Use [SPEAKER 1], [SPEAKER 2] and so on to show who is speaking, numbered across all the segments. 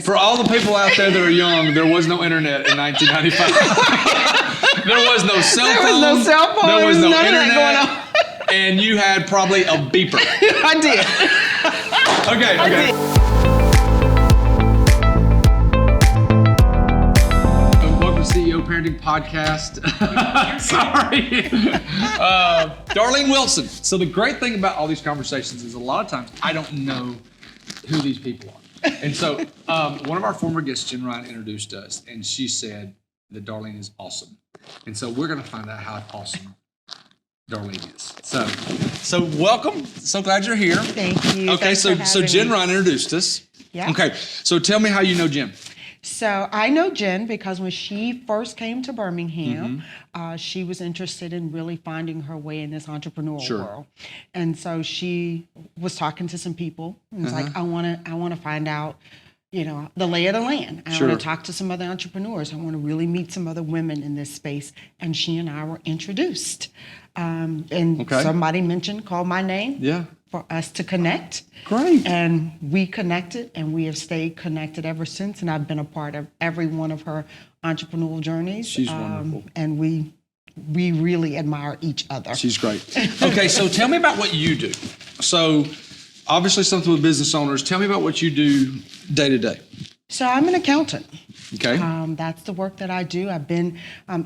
[SPEAKER 1] For all the people out there that are young, there was no internet in 1995. There was no cell phone.
[SPEAKER 2] There was no cell phone.
[SPEAKER 1] There was no
[SPEAKER 2] none
[SPEAKER 1] internet.
[SPEAKER 2] Of that going on.
[SPEAKER 1] And you had probably a beeper.
[SPEAKER 2] I did.
[SPEAKER 1] Okay.
[SPEAKER 2] I did.
[SPEAKER 1] Welcome to CEO Parenting Podcast. Sorry. Darlene Wilson. So the great thing about all these conversations is a lot of times I don't know who these people are. And so one of our former guests, Jen Ryan, introduced us, and she said that Darlene is awesome. And so we're going to find out how awesome Darlene is. So welcome. So glad you're here.
[SPEAKER 2] Thank you.
[SPEAKER 1] Okay,
[SPEAKER 2] Thanks
[SPEAKER 1] so
[SPEAKER 2] for
[SPEAKER 1] Jen
[SPEAKER 2] having me.
[SPEAKER 1] Ryan introduced us.
[SPEAKER 2] Yeah.
[SPEAKER 1] Okay, so tell me how you know Jen.
[SPEAKER 2] So I know Jen because when she first came to Birmingham, she was interested in really finding her way in this entrepreneurial world. And so she was talking to some people and was like, I want to find out, the lay of the land. I want to talk to some other entrepreneurs. I want to really meet some other women in this space. And she and I were introduced. Somebody called my name for us to connect.
[SPEAKER 1] Great.
[SPEAKER 2] And we connected, and we have stayed connected ever since. And I've been a part of every one of her entrepreneurial journeys.
[SPEAKER 1] She's wonderful.
[SPEAKER 2] And we really admire each other.
[SPEAKER 1] She's great. Okay, so tell me about what you do. So obviously something with business owners. Tell me about what you do day to day.
[SPEAKER 2] So I'm an accountant.
[SPEAKER 1] Okay.
[SPEAKER 2] That's the work that I do. I've been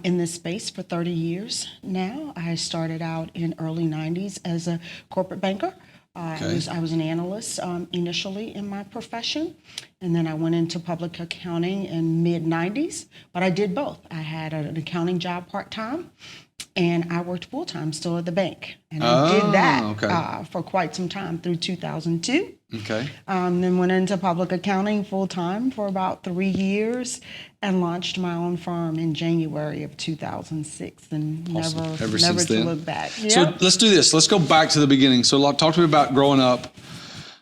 [SPEAKER 2] in this space for 30 years now. I started out in early 90s as a corporate banker. I was an analyst initially in my profession, and then I went into public accounting in mid-90s, but I did both. I had an accounting job part-time, and I worked full-time still at the bank. And I did that for quite some time through 2002.
[SPEAKER 1] Okay.
[SPEAKER 2] Then went into public accounting full-time for about 3 years and launched my own firm in January of 2006 and never to look back. Yep.
[SPEAKER 1] So let's do this. Let's go back to the beginning. So talk to me about growing up,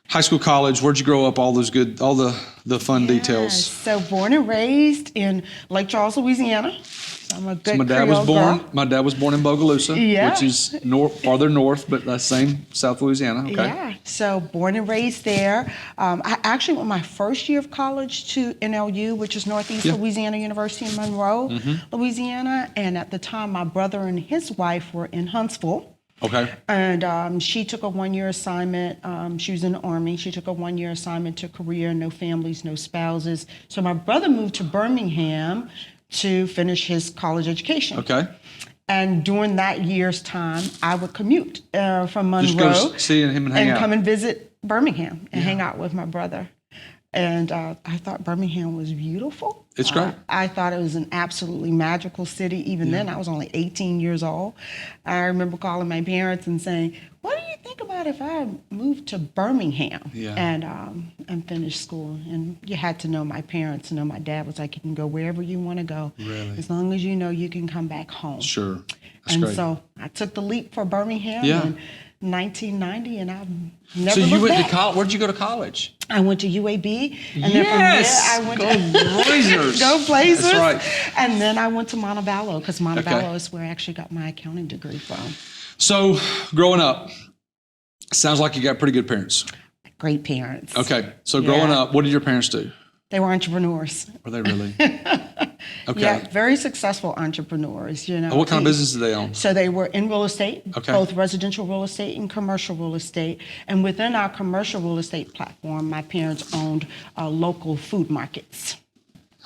[SPEAKER 1] high school, college. Where'd you grow up? All the fun details.
[SPEAKER 2] So born and raised in Lake Charles, Louisiana. So I'm a good
[SPEAKER 1] My dad was born in Bogalusa, which is farther north, but that's same South Louisiana. Okay.
[SPEAKER 2] Yeah. So born and raised there. I actually went my first year of college to NLU, which is Northeast Louisiana University in Monroe, Louisiana. And at the time, my brother and his wife were in Huntsville.
[SPEAKER 1] Okay.
[SPEAKER 2] And she took a one-year assignment. She was in the Army. She took a one-year assignment to Korea, no families, no spouses. So my brother moved to Birmingham to finish his college education.
[SPEAKER 1] Okay.
[SPEAKER 2] And during that year's time, I would commute from Monroe.
[SPEAKER 1] Just go see him and hang out.
[SPEAKER 2] Come and visit Birmingham and hang out with my brother. And I thought Birmingham was beautiful.
[SPEAKER 1] It's great.
[SPEAKER 2] I thought it was an absolutely magical city. Even then, I was only 18 years old. I remember calling my parents and saying, what do you think about if I moved to Birmingham and finished school? And you had to know my parents. My dad was like, you can go wherever you want to go.
[SPEAKER 1] Really?
[SPEAKER 2] As long as you know you can come back home.
[SPEAKER 1] Sure.
[SPEAKER 2] That's great. So I took the leap for Birmingham in 1990, and I've never
[SPEAKER 1] So you
[SPEAKER 2] looked
[SPEAKER 1] went
[SPEAKER 2] back.
[SPEAKER 1] to college? Where'd you go to college?
[SPEAKER 2] I went to UAB, and then from there I went
[SPEAKER 1] to Blazers.
[SPEAKER 2] Go Blazers.
[SPEAKER 1] That's right.
[SPEAKER 2] And then I went to Montevallo because Montevallo is where I actually got my accounting degree from.
[SPEAKER 1] So growing up, sounds like you got pretty good parents.
[SPEAKER 2] Great parents.
[SPEAKER 1] Okay. So growing up, what did your parents do?
[SPEAKER 2] They were entrepreneurs.
[SPEAKER 1] Were they really? Okay.
[SPEAKER 2] Yeah, very successful entrepreneurs,
[SPEAKER 1] What kind of business did they own?
[SPEAKER 2] So they were in real estate, both residential real estate and commercial real estate. And within our commercial real estate platform, my parents owned local food markets.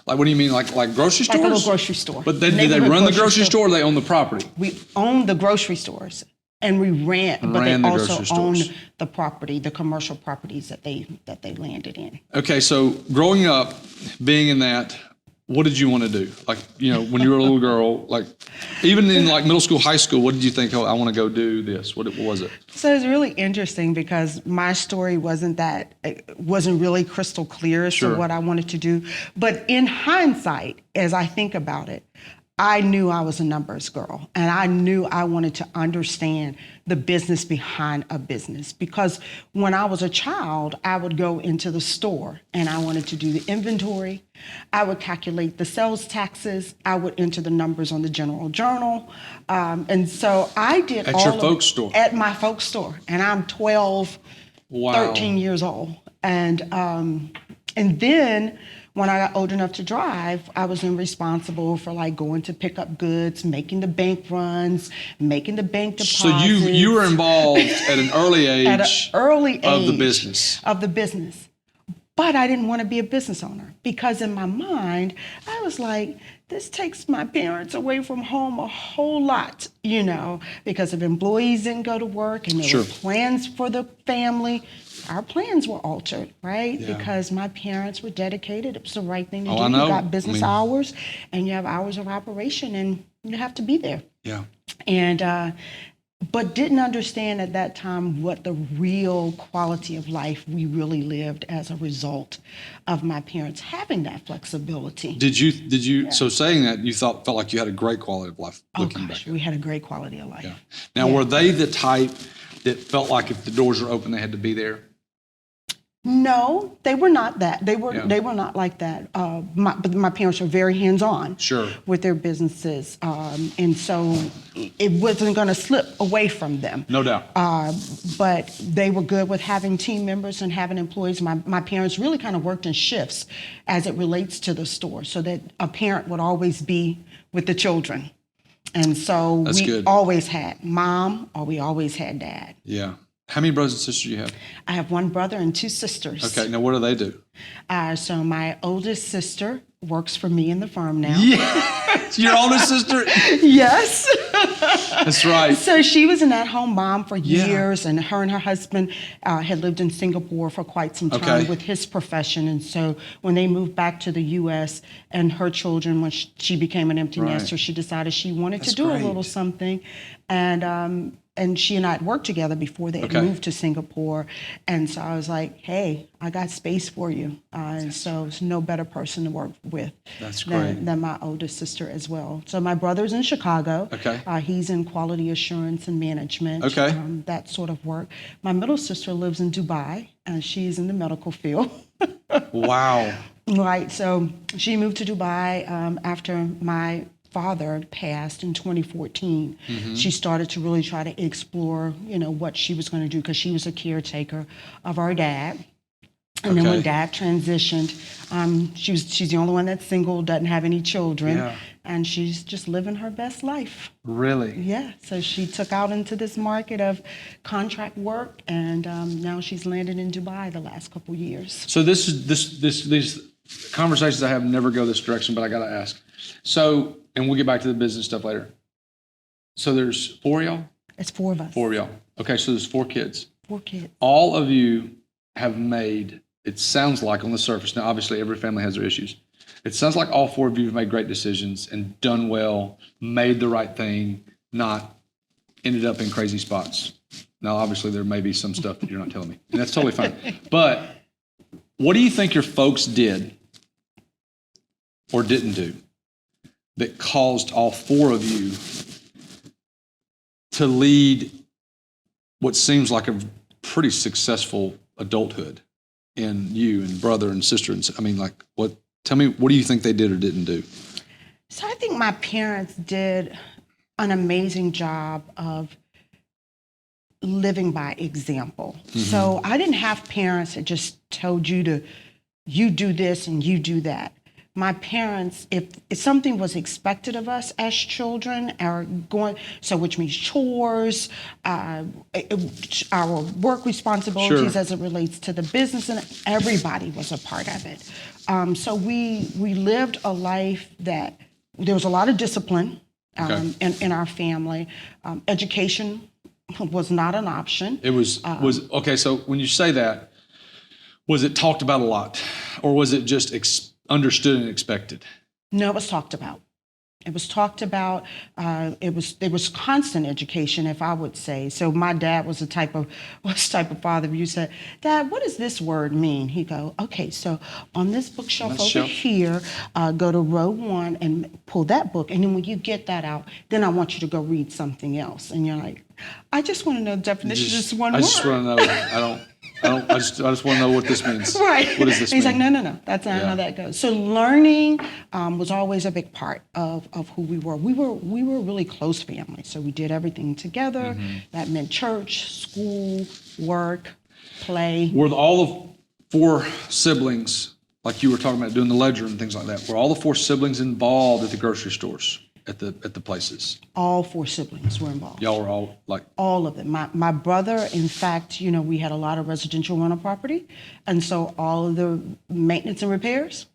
[SPEAKER 1] Like, what do you mean, like grocery stores?
[SPEAKER 2] Like a little grocery store.
[SPEAKER 1] But did they run the grocery store or they own the property?
[SPEAKER 2] We owned the grocery stores. And we but they also owned the property, the commercial properties that they landed in. Okay,
[SPEAKER 1] so growing up, being in that, what did you want to do? Like, when you were a little girl, like even in like middle school, high school, what did you think? Oh, I want to go do this. What was it?
[SPEAKER 2] So it's really interesting because my story wasn't really crystal clear as to what I wanted to do. But in hindsight, as I think about it, I knew I was a numbers girl, and I knew I wanted to understand the business behind a business. Because when I was a child, I would go into the store and I wanted to do the inventory. I would calculate the sales taxes. I would enter the numbers on the General Journal. And so I did
[SPEAKER 1] all your folks' store?
[SPEAKER 2] At my folks' store. And I'm 12, 13 years old. And And then when I got old enough to drive, I was then responsible for like going to pick up goods, making the bank runs, making the bank deposits.
[SPEAKER 1] So you were involved at an early age,
[SPEAKER 2] at an early age
[SPEAKER 1] of the business.
[SPEAKER 2] But I didn't want to be a business owner because in my mind, I was like, this takes my parents away from home a whole lot, because if employees didn't go to work and there were plans for the family, our plans were altered, right?
[SPEAKER 1] Yeah.
[SPEAKER 2] Because my parents were dedicated. It was the right thing to do.
[SPEAKER 1] I know.
[SPEAKER 2] You got business hours and you have hours of operation and you have to be there.
[SPEAKER 1] Yeah.
[SPEAKER 2] And, but didn't understand at that time what the real quality of life we really lived as a result of my parents having that flexibility.
[SPEAKER 1] Did you? Yeah. So saying that, you felt like you had a great quality of life looking back.
[SPEAKER 2] We had a great quality of life.
[SPEAKER 1] Yeah. Now, were they the type that felt like if the doors were open, they had to be there?
[SPEAKER 2] No, they were not that. They were not like that. But my parents were very hands-on with their businesses, and so it wasn't going to slip away from them.
[SPEAKER 1] No doubt.
[SPEAKER 2] But they were good with having team members and having employees. My parents really kind of worked in shifts as it relates to the store, so that a parent would always be with the children. And so we always had mom or we always had dad.
[SPEAKER 1] Yeah. How many brothers and sisters do you have?
[SPEAKER 2] I have one brother and two sisters.
[SPEAKER 1] Okay, now what do they do?
[SPEAKER 2] So my oldest sister works for me in the firm now.
[SPEAKER 1] Yes, your oldest sister?
[SPEAKER 2] Yes.
[SPEAKER 1] That's right.
[SPEAKER 2] So she was an at-home mom for years, and her husband had lived in Singapore for quite some time with his profession. And so when they moved back to the U.S. and her children, when she became an empty nester, she decided she wanted to do a little something. And she and I had worked together before they had moved to Singapore. And so I was like, hey, I got space for you. And so it's no better person to work with than my oldest sister as well. So my brother's in Chicago. He's in quality assurance and management, that sort of work. My middle sister lives in Dubai, and she's in the medical field.
[SPEAKER 1] Wow.
[SPEAKER 2] Right. So she moved to Dubai after my father passed in 2014. She started to really try to explore, what she was going to do, because she was a caretaker of our dad. And then when dad transitioned, she's the only one that's single, doesn't have any children, and she's just living her best life.
[SPEAKER 1] Really?
[SPEAKER 2] Yeah. So she took out into this market of contract work, and now she's landed in Dubai the last couple years.
[SPEAKER 1] So these conversations I have never go this direction, but I got to ask. So, and we'll get back to the business stuff later. So there's 4 of y'all?
[SPEAKER 2] It's 4 of us.
[SPEAKER 1] 4 of y'all. Okay, so there's 4 kids.
[SPEAKER 2] 4 kids.
[SPEAKER 1] All of you have made, it sounds like on the surface, now obviously every family has their issues. It sounds like all 4 of you have made great decisions and done well, made the right thing, not ended up in crazy spots. Now, obviously there may be some stuff that you're not telling me, and that's totally fine. But what do you think your folks did or didn't do that caused all 4 of you to lead what seems like a pretty successful adulthood in you and brother and sister? And tell me, what do you think they did or didn't do?
[SPEAKER 2] So I think my parents did an amazing job of living by example. So I didn't have parents that just told you do this and you do that. My parents, if something was expected of us as children, which means chores, our work responsibilities as it relates to the business, and everybody was a part of it. So we lived a life that there was a lot of discipline in our family. Education was not an option.
[SPEAKER 1] It was okay. So when you say that, was it talked about a lot, or was it just understood and expected?
[SPEAKER 2] No, it was talked about. It was talked about. It was constant education, if I would say. So my dad was the type of father. You said, "Dad, what does this word mean?" He'd go, "Okay, so on this bookshelf over here, go to row 1 and pull that book, and then when you get that out, then I want you to go read something else." And you're like, "I just want to know the definition of this one word."
[SPEAKER 1] I just want to know. I just want to know what this means.
[SPEAKER 2] Right.
[SPEAKER 1] What does this mean?
[SPEAKER 2] He's like, no, that's not how that goes. So learning was always a big part of who we were. We were a really close family, so we did everything together. That meant church, school, work, play.
[SPEAKER 1] Were all of 4 siblings like you were talking about doing the ledger and things like that, were all the 4 siblings involved at the grocery stores, at the places?
[SPEAKER 2] All 4 siblings were involved.
[SPEAKER 1] Y'all were all like...
[SPEAKER 2] All of them. My brother, in fact, we had a lot of residential rental property. And so all of the maintenance and repairs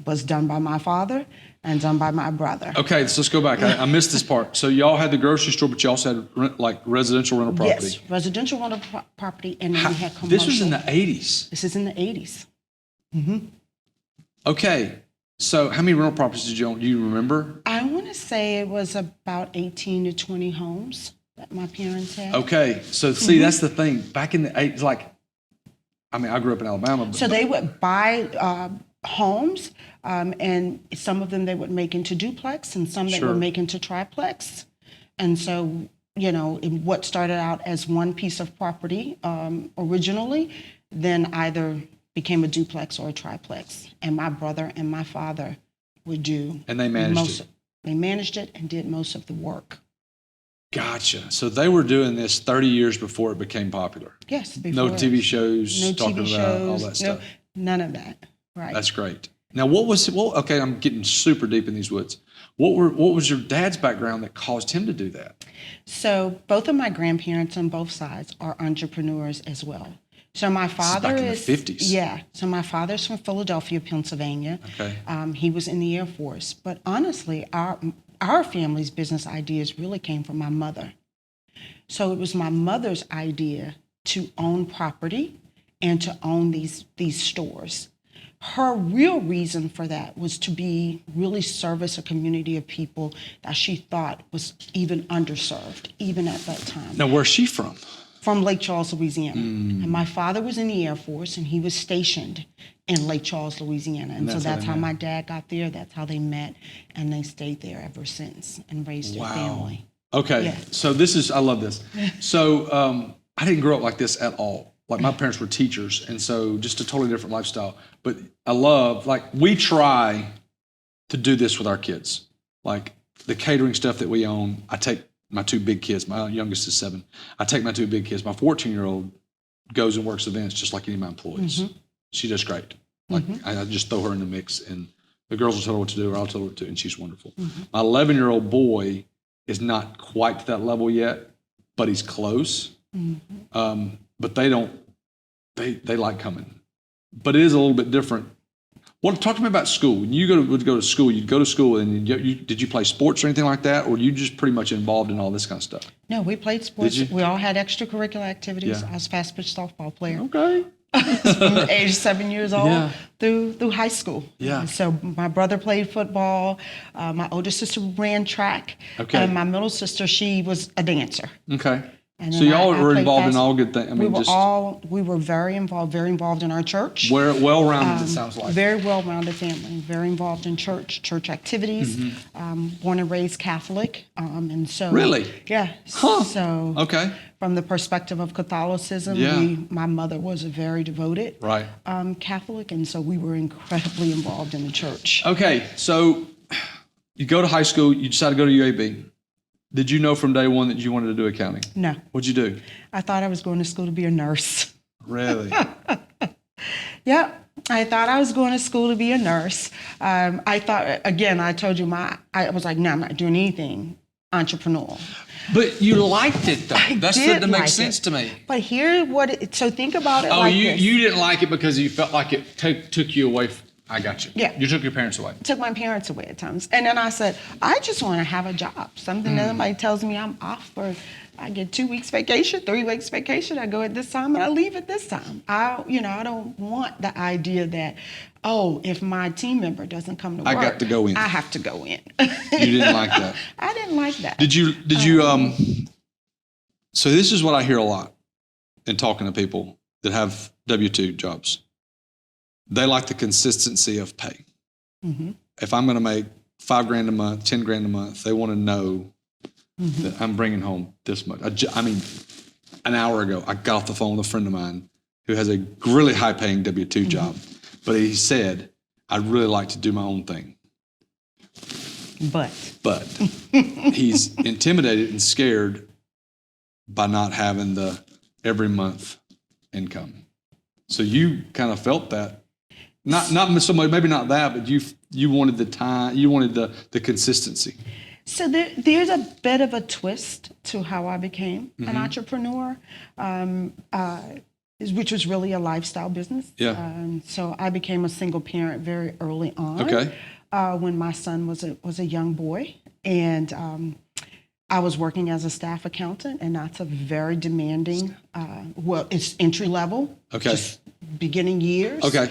[SPEAKER 2] was done by my father and done by my brother.
[SPEAKER 1] Okay, so let's go back. I missed this part. So y'all had the grocery store, but you also had residential rental property.
[SPEAKER 2] Yes, residential rental property, and then we had commercial.
[SPEAKER 1] This was in the 80s?
[SPEAKER 2] This is in the 80s. Mm-hmm.
[SPEAKER 1] Okay, so how many rental properties did you own? Do you remember?
[SPEAKER 2] I want to say it was about 18 to 20 homes that my parents had.
[SPEAKER 1] Okay, so see, that's the thing. Back in the 80s, I grew up in Alabama. But,
[SPEAKER 2] so they would buy homes, and some of them they would make into duplex, and some they would make into triplex. And so, what started out as one piece of property originally, then either became a duplex or a triplex. And my brother and my father would do.
[SPEAKER 1] And they managed it.
[SPEAKER 2] They managed it and did most of the work.
[SPEAKER 1] Gotcha. So they were doing this 30 years before it became popular.
[SPEAKER 2] Yes.
[SPEAKER 1] No TV shows talking about all that stuff.
[SPEAKER 2] None of that. Right.
[SPEAKER 1] That's great. Now, okay, I'm getting super deep in these woods. What was your dad's background that caused him to do that?
[SPEAKER 2] So both of my grandparents on both sides are entrepreneurs as well. So my father
[SPEAKER 1] is back in the 50s.
[SPEAKER 2] Yeah. So my father's from Philadelphia, Pennsylvania. Okay. He was in the Air Force. But honestly, our family's business ideas really came from my mother. So it was my mother's idea to own property and to own these stores. Her real reason for that was to really service a community of people that she thought was even underserved, even at that time.
[SPEAKER 1] Now, where's she from?
[SPEAKER 2] From Lake Charles, Louisiana. And my father was in the Air Force, and he was stationed in Lake Charles, Louisiana. And so that's how my dad got there. That's how they met, and they stayed there ever since and raised their family.
[SPEAKER 1] Okay, yeah. So I love this. So I didn't grow up like this at all. Like my parents were teachers, and so just a totally different lifestyle. But I love, we try to do this with our kids. Like the catering stuff that we own, I take my 2 big kids, my youngest is 7. I take my 2 big kids. My 14-year-old goes and works events just like any of my employees. Mm-hmm. She does great. I just throw her in the mix, and the girls will tell her what to do, or I'll tell her what to do, and she's wonderful. Mm-hmm. My 11-year-old boy is not quite to that level yet, but he's close. Mm-hmm. But they like coming. But it is a little bit different. Talk to me about school. When you would go to school, you'd go to school, and did you play sports or anything like that, or were you just pretty much involved in all this kind of stuff?
[SPEAKER 2] No, we played sports.
[SPEAKER 1] Did you?
[SPEAKER 2] We all had extracurricular activities. Yeah. I was a fast pitch softball player.
[SPEAKER 1] Okay.
[SPEAKER 2] From age 7 years old through high school. Yeah. So my brother played football. My older sister ran track. Okay. And my middle sister, she was a dancer. Okay. And
[SPEAKER 1] so y'all were involved in all good things.
[SPEAKER 2] We were very involved in our church.
[SPEAKER 1] Well-rounded, it sounds like.
[SPEAKER 2] Very well-rounded family. Very involved in church activities. Mm-hmm. Born and raised Catholic, and so.
[SPEAKER 1] Really?
[SPEAKER 2] Yeah. Huh. So. Okay. From the perspective of Catholicism, my mother was a very devoted Catholic, and so we were incredibly involved in the church.
[SPEAKER 1] Okay, so you go to high school. You decide to go to UAB. Did you know from day one that you wanted to do accounting? No. What'd you do?
[SPEAKER 2] I thought I was going to school to be a nurse.
[SPEAKER 1] Really?
[SPEAKER 2] Yeah. I thought I was going to school to be a nurse. I thought, again, I told you, I was like, no, I'm not doing anything entrepreneurial.
[SPEAKER 1] But you liked it, though. That makes sense to me.
[SPEAKER 2] But so think about it this.
[SPEAKER 1] You didn't like it because you felt like it took you away from... I got you. Yeah. You took your parents away.
[SPEAKER 2] Took my parents away at times. And then I said, I just want to have a job. Something that somebody tells me I'm off for, I get 2 weeks vacation, 3 weeks vacation. I go at this time and I leave at this time. I don't want the idea that, if my team member doesn't come to work,
[SPEAKER 1] I got to go in.
[SPEAKER 2] I have to go in.
[SPEAKER 1] You didn't like that.
[SPEAKER 2] I didn't like that.
[SPEAKER 1] Did you, so this is what I hear a lot in talking to people that have W-2 jobs. They like the consistency of pay. Mm-hmm. If I'm going to make $5,000 a month, $10,000 a month, they want to know that I'm bringing home this much. An hour ago, I got off the phone with a friend of mine who has a really high-paying W-2 job, but he said, I'd really like to do my own thing. But he's intimidated and scared by not having the every month income. So you kind of felt that. Not so much, maybe not that, but you wanted the time, you wanted the consistency.
[SPEAKER 2] So there's a bit of a twist to how I became an entrepreneur, which was really a lifestyle business.
[SPEAKER 1] Yeah.
[SPEAKER 2] So I became a single parent very early on.
[SPEAKER 1] Okay.
[SPEAKER 2] When my son was a young boy, and I was working as a staff accountant, and that's a very demanding. It's entry level.
[SPEAKER 1] Okay.
[SPEAKER 2] Just beginning years.
[SPEAKER 1] Okay.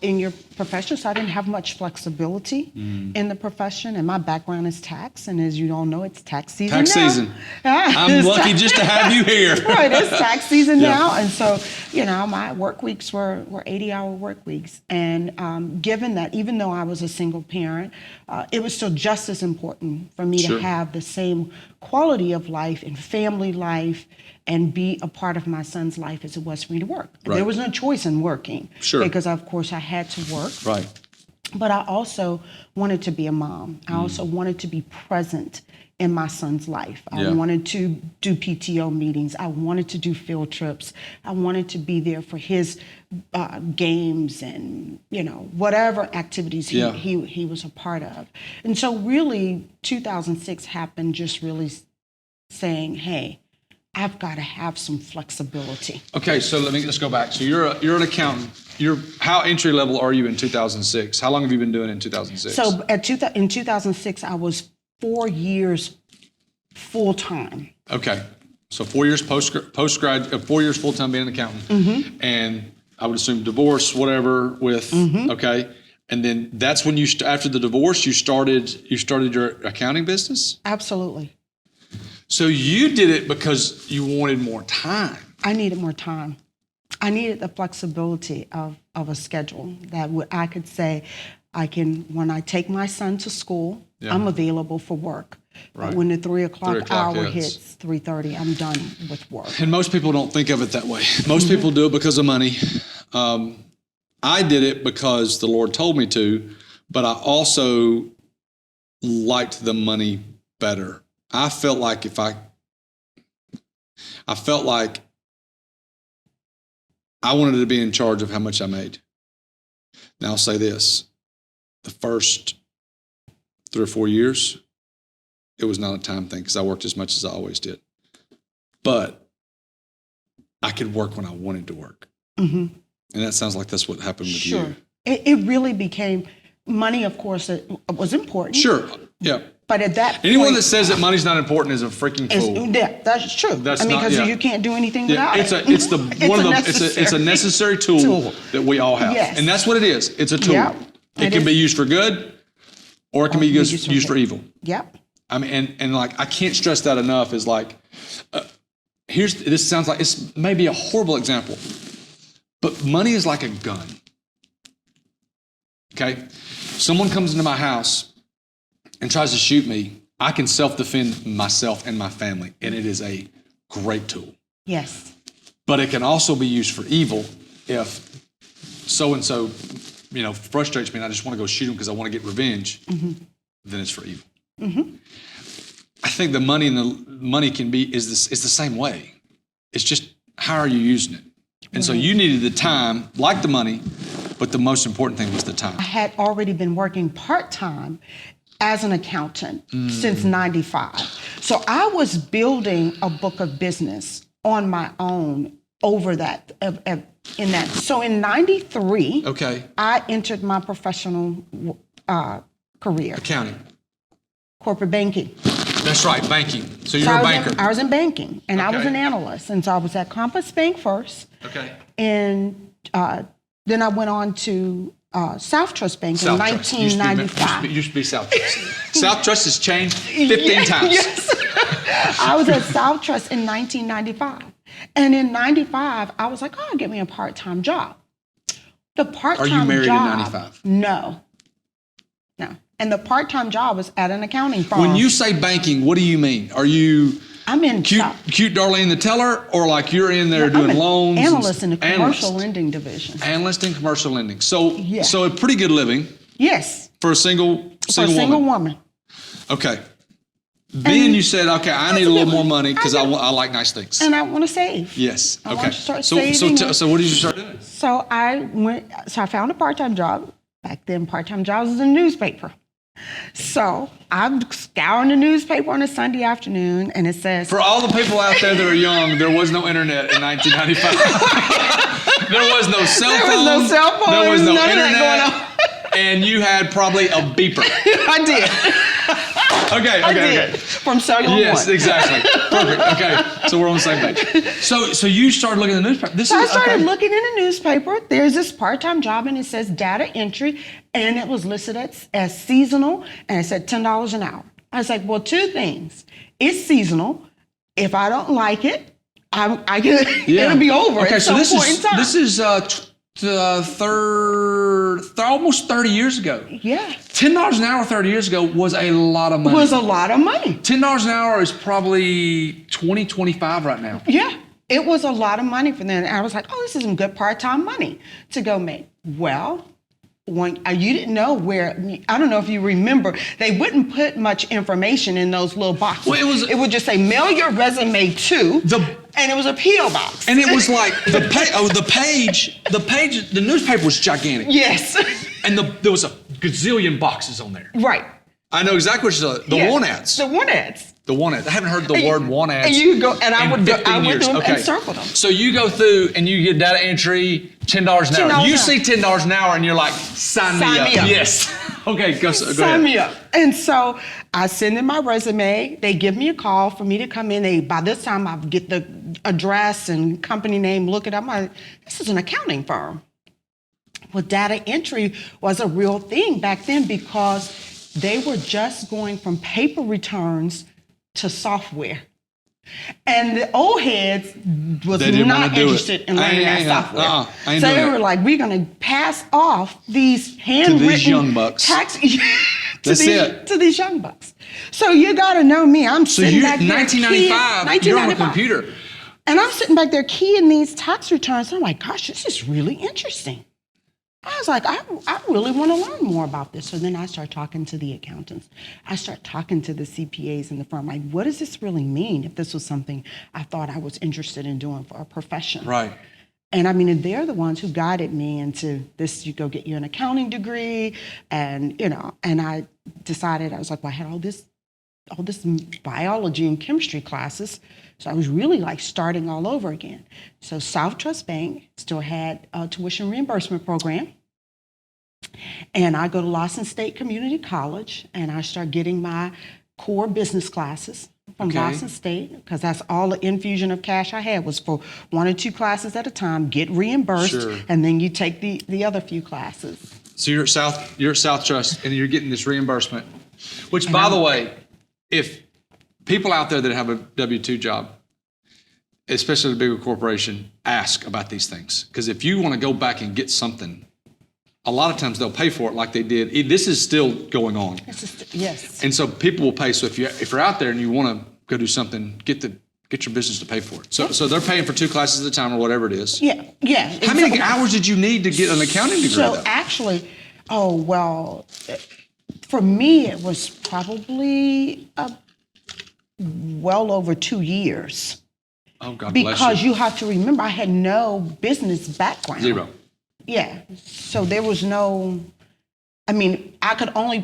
[SPEAKER 2] In your profession, so I didn't have much flexibility in the profession, and my background is tax, and as you all know, it's tax season now.
[SPEAKER 1] Tax season. I'm lucky just to have you here.
[SPEAKER 2] Right, it's tax season now, and so my work weeks were 80-hour work weeks, and given that, even though I was a single parent, it was still just as important for me to have the same quality of life and family life and be a part of my son's life as it was for me to work.
[SPEAKER 1] Right.
[SPEAKER 2] There was no choice in working because, of course, I had to work.
[SPEAKER 1] Right.
[SPEAKER 2] But I also wanted to be a mom. I also wanted to be present in my son's life. I wanted to do PTO meetings. I wanted to do field trips. I wanted to be there for his games and, whatever activities he was a part of. And so really 2006 happened just really saying, hey, I've got to have some flexibility.
[SPEAKER 1] Okay, so let's go back. So you're an accountant. How entry level are you in 2006? How long have you been doing it in 2006?
[SPEAKER 2] So in 2006, I was 4 years full time.
[SPEAKER 1] Okay, so 4 years post-grad, 4 years full time being an accountant, and I would assume divorce, whatever. Okay, and then that's when after the divorce, you started your accounting business.
[SPEAKER 2] Absolutely.
[SPEAKER 1] So you did it because you wanted more time.
[SPEAKER 2] I needed more time. I needed the flexibility of a schedule that I could say, when I take my son to school, I'm available for work.
[SPEAKER 1] Right.
[SPEAKER 2] But when the 3 o'clock hour hits, 3:30, I'm done with work.
[SPEAKER 1] And most people don't think of it that way. Most people do it because of money. I did it because the Lord told me to, but I also liked the money better. I felt like I wanted to be in charge of how much I made. Now I'll say this, the first 3 or 4 years, it was not a time thing because I worked as much as I always did. But I could work when I wanted to work. And that sounds like that's what happened with you.
[SPEAKER 2] It really became, money, of course, it was important.
[SPEAKER 1] Sure, yeah.
[SPEAKER 2] But at that point,
[SPEAKER 1] anyone that says that money's not important is a freaking fool.
[SPEAKER 2] Yeah, that's true. Because you can't do anything without it.
[SPEAKER 1] It's a necessary tool that we all have.
[SPEAKER 2] Yes.
[SPEAKER 1] And that's what it is. It's a tool. Yep. It can be used for good or it can be used for evil.
[SPEAKER 2] Yep.
[SPEAKER 1] I mean, and like, I can't stress that enough is like, this sounds like, it's maybe a horrible example, but money is like a gun. Okay? Someone comes into my house and tries to shoot me, I can self-defend myself and my family, and it is a great tool.
[SPEAKER 2] Yes.
[SPEAKER 1] But it can also be used for evil if so-and-so, frustrates me and I just want to go shoot him because I want to get revenge, then it's for evil. I think the money is the same way. It's just, how are you using it? And so you needed the time, like the money, but the most important thing was the time.
[SPEAKER 2] I had already been working part-time as an accountant since 95. So I was building a book of business on my own over that, in that. So in 93, I entered my professional career.
[SPEAKER 1] Accounting.
[SPEAKER 2] Corporate banking.
[SPEAKER 1] That's right, banking. So you're a banker.
[SPEAKER 2] I was in banking, and I was an analyst. And so I was at Compass Bank first.
[SPEAKER 1] Okay.
[SPEAKER 2] And then I went on to South Trust Bank in 1995.
[SPEAKER 1] Used to be South Trust. South Trust has changed 15 times.
[SPEAKER 2] Yes. I was at South Trust in 1995. And in 95, I was like, get me a part-time job. The part-time job.
[SPEAKER 1] Are you married in 95?
[SPEAKER 2] No. And the part-time job was at an accounting firm.
[SPEAKER 1] When you say banking, what do you mean? Are you
[SPEAKER 2] I'm in
[SPEAKER 1] cute Darlene the teller, or like you're in there doing loans?
[SPEAKER 2] Analyst in the commercial lending division.
[SPEAKER 1] Analyst in commercial lending. So a pretty good living.
[SPEAKER 2] Yes.
[SPEAKER 1] For a single
[SPEAKER 2] woman.
[SPEAKER 1] Okay. Then you said, okay, I need a little more money because I like nice things.
[SPEAKER 2] And I want to save.
[SPEAKER 1] Yes.
[SPEAKER 2] I
[SPEAKER 1] Okay.
[SPEAKER 2] want to start
[SPEAKER 1] So
[SPEAKER 2] saving.
[SPEAKER 1] so what did you start doing?
[SPEAKER 2] So I found a part-time job. Back then, part-time jobs was in a newspaper. So I'm scouring the newspaper on a Sunday afternoon, and it says...
[SPEAKER 1] For all the people out there that are young, there was no internet in 1995. There was no cell phone.
[SPEAKER 2] There was no cell phone.
[SPEAKER 1] There was no
[SPEAKER 2] none
[SPEAKER 1] internet.
[SPEAKER 2] of that going on.
[SPEAKER 1] And you had probably a beeper.
[SPEAKER 2] I did.
[SPEAKER 1] Okay.
[SPEAKER 2] From cellular
[SPEAKER 1] Yes,
[SPEAKER 2] one.
[SPEAKER 1] exactly. Perfect. Okay, so we're on the same page. So you started looking at the newspaper.
[SPEAKER 2] I started looking in the newspaper. There's this part-time job, and it says data entry, and it was listed as seasonal, and it said $10 an hour. I was like, well, two things. It's seasonal. If I don't like it, it'll be over at some point in time.
[SPEAKER 1] This is almost 30 years ago.
[SPEAKER 2] Yeah.
[SPEAKER 1] $10 an hour 30 years ago was a lot of money.
[SPEAKER 2] Was a lot of money.
[SPEAKER 1] $10 an hour is probably 20, 25 right now.
[SPEAKER 2] Yeah. It was a lot of money for them. And I was like, oh, this is some good part-time money to go make. Well, when you didn't know where, I don't know if you remember, they wouldn't put much information in those little boxes.
[SPEAKER 1] Well,
[SPEAKER 2] it would just say, mail your resume to, and it was a P.O. box.
[SPEAKER 1] And it was like, the newspaper was gigantic.
[SPEAKER 2] Yes.
[SPEAKER 1] And there was a gazillion boxes on there.
[SPEAKER 2] Right.
[SPEAKER 1] I know exactly what you're saying. The want ads.
[SPEAKER 2] The want ads.
[SPEAKER 1] The want ads. I haven't heard the word want ads.
[SPEAKER 2] And you go, and I would
[SPEAKER 1] through them
[SPEAKER 2] and circle them.
[SPEAKER 1] So you go through and you get data entry, $10 an hour. You see $10 an hour and you're like, sign me up. Yes. Okay, go ahead.
[SPEAKER 2] Sign me up. And so I send in my resume. They give me a call for me to come in. By this time, I get the address and company name, look it up. I'm like, this is an accounting firm. Well, data entry was a real thing back then because they were just going from paper returns to software. And the old heads was not interested in learning that software. So they were like, we're going to pass off these handwritten
[SPEAKER 1] to these young bucks.
[SPEAKER 2] to these young bucks. So you got to know me. I'm sitting back there.
[SPEAKER 1] 1995, you're on a computer.
[SPEAKER 2] And I'm sitting back there keying these tax returns. And I'm like, gosh, this is really interesting. I was like, I really want to learn more about this. So then I start talking to the accountants. I start talking to the CPAs in the firm. Like, what does this really mean if this was something I thought I was interested in doing for a profession?
[SPEAKER 1] Right.
[SPEAKER 2] And I mean, they're the ones who guided me into this, you go get you an accounting degree. And, and I decided, I was like, well, I had all this biology and chemistry classes. So I was really like starting all over again. So South Trust Bank still had a tuition reimbursement program. And I go to Lawson State Community College and I start getting my core business classes from Lawson State, because that's all the infusion of cash I had was for 1 or 2 classes at a time, get reimbursed, and then you take the other few classes.
[SPEAKER 1] So you're at South Trust and you're getting this reimbursement, which by the way, if people out there that have a W-2 job, especially a bigger corporation, ask about these things. Because if you want to go back and get something, a lot of times they'll pay for it like they did. This is still going on.
[SPEAKER 2] Yes.
[SPEAKER 1] And so people will pay. So if you're out there and you want to go do something, get your business to pay for it. So they're paying for 2 classes at a time or whatever it is.
[SPEAKER 2] Yeah.
[SPEAKER 1] How many hours did you need to get an accounting degree?
[SPEAKER 2] So actually, for me it was probably well over 2 years.
[SPEAKER 1] Oh, God bless you.
[SPEAKER 2] Because you have to remember, I had no business background.
[SPEAKER 1] 0.
[SPEAKER 2] Yeah. So there was no, I only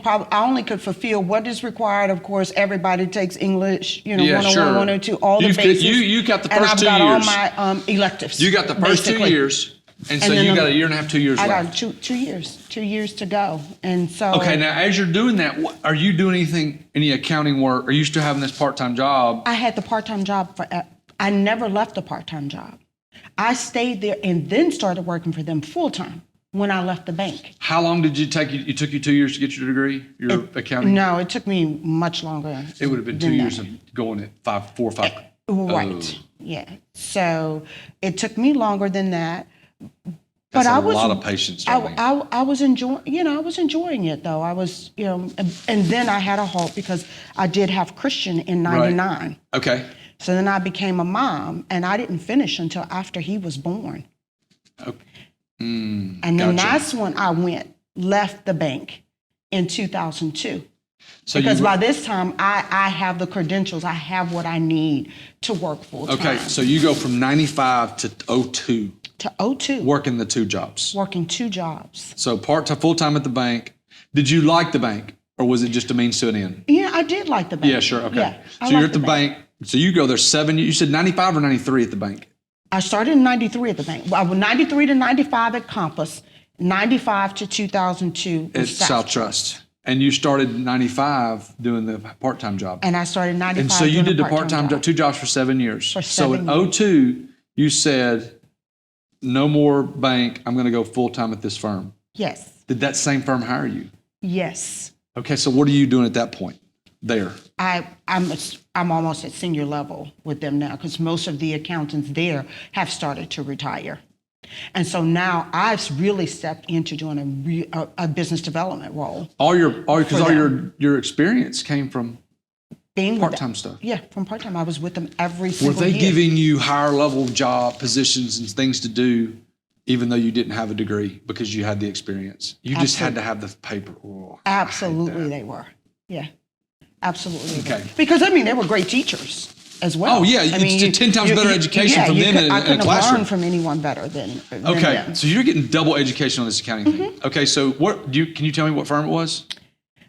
[SPEAKER 2] could fulfill what is required. Of course, everybody takes English, 101, 102, all the basics.
[SPEAKER 1] You got the first 2 years.
[SPEAKER 2] And I've got all my electives.
[SPEAKER 1] You got the first basically. 2 years. And so you got a year and a half, 2 years left.
[SPEAKER 2] I got 2 years, 2 years to go. And so.
[SPEAKER 1] Okay, now as you're doing that, are you doing any accounting work? Are you still having this part-time job?
[SPEAKER 2] I had the part-time job I never left the part-time job. I stayed there and then started working for them full-time when I left the bank. How long did it take you? It took you 2 years to get your degree, your accounting? No, it took me much longer.
[SPEAKER 1] It would have been 2 years of going at 4 or 5.
[SPEAKER 2] Right, yeah. So it took me longer than that.
[SPEAKER 1] That's a lot of patience.
[SPEAKER 2] I was enjoying, I was enjoying it though. I was, and then I had a halt because I did have Christian in '99. Right.
[SPEAKER 1] Okay.
[SPEAKER 2] So then I became a mom, and I didn't finish until after he was born.
[SPEAKER 1] Okay.
[SPEAKER 2] And then that's when I left the bank in 2002.
[SPEAKER 1] So
[SPEAKER 2] because by this time, I have the credentials. I have what I need to work full time.
[SPEAKER 1] Okay, so you go from 95 to 02.
[SPEAKER 2] To 02.
[SPEAKER 1] Working the 2 jobs.
[SPEAKER 2] Working 2 jobs.
[SPEAKER 1] So part-time, full-time at the bank. Did you like the bank, or was it just a means to an end?
[SPEAKER 2] Yeah, I did like the bank.
[SPEAKER 1] Yeah, sure, okay.
[SPEAKER 2] Yeah,
[SPEAKER 1] so you're at the bank. So you go there 7 years. You said 95 or 93 at the bank?
[SPEAKER 2] I started in 93 at the bank. I was 93 to 95 at Compass, 95 to 2002
[SPEAKER 1] at South Trust. And you started in 95 doing the part-time job.
[SPEAKER 2] And I started in 95
[SPEAKER 1] And so you did the
[SPEAKER 2] part-time
[SPEAKER 1] job, 2 jobs for 7 years.
[SPEAKER 2] For
[SPEAKER 1] so
[SPEAKER 2] 7
[SPEAKER 1] in 02, you said, no more bank, I'm going to go full-time at this firm.
[SPEAKER 2] Yes.
[SPEAKER 1] Did that same firm hire you?
[SPEAKER 2] Yes.
[SPEAKER 1] Okay, so what are you doing at that point there?
[SPEAKER 2] I'm almost at senior level with them now because most of the accountants there have started to retire. And so now I've really stepped into doing a business development role. All
[SPEAKER 1] your experience came from
[SPEAKER 2] being
[SPEAKER 1] part-time stuff.
[SPEAKER 2] Yeah, from part-time. I was with them every single year.
[SPEAKER 1] Were they giving you higher level job positions and things to do, even though you didn't have a degree because you had the experience? You just had to have the paper. Oh,
[SPEAKER 2] absolutely, they were. Yeah, absolutely.
[SPEAKER 1] Okay.
[SPEAKER 2] Because they were great teachers as well.
[SPEAKER 1] Oh yeah, it's 10 times better education from them in a classroom.
[SPEAKER 2] I couldn't have learned from anyone better than them.
[SPEAKER 1] So you're getting double education on this accounting thing. Okay, so can you tell me what firm it was?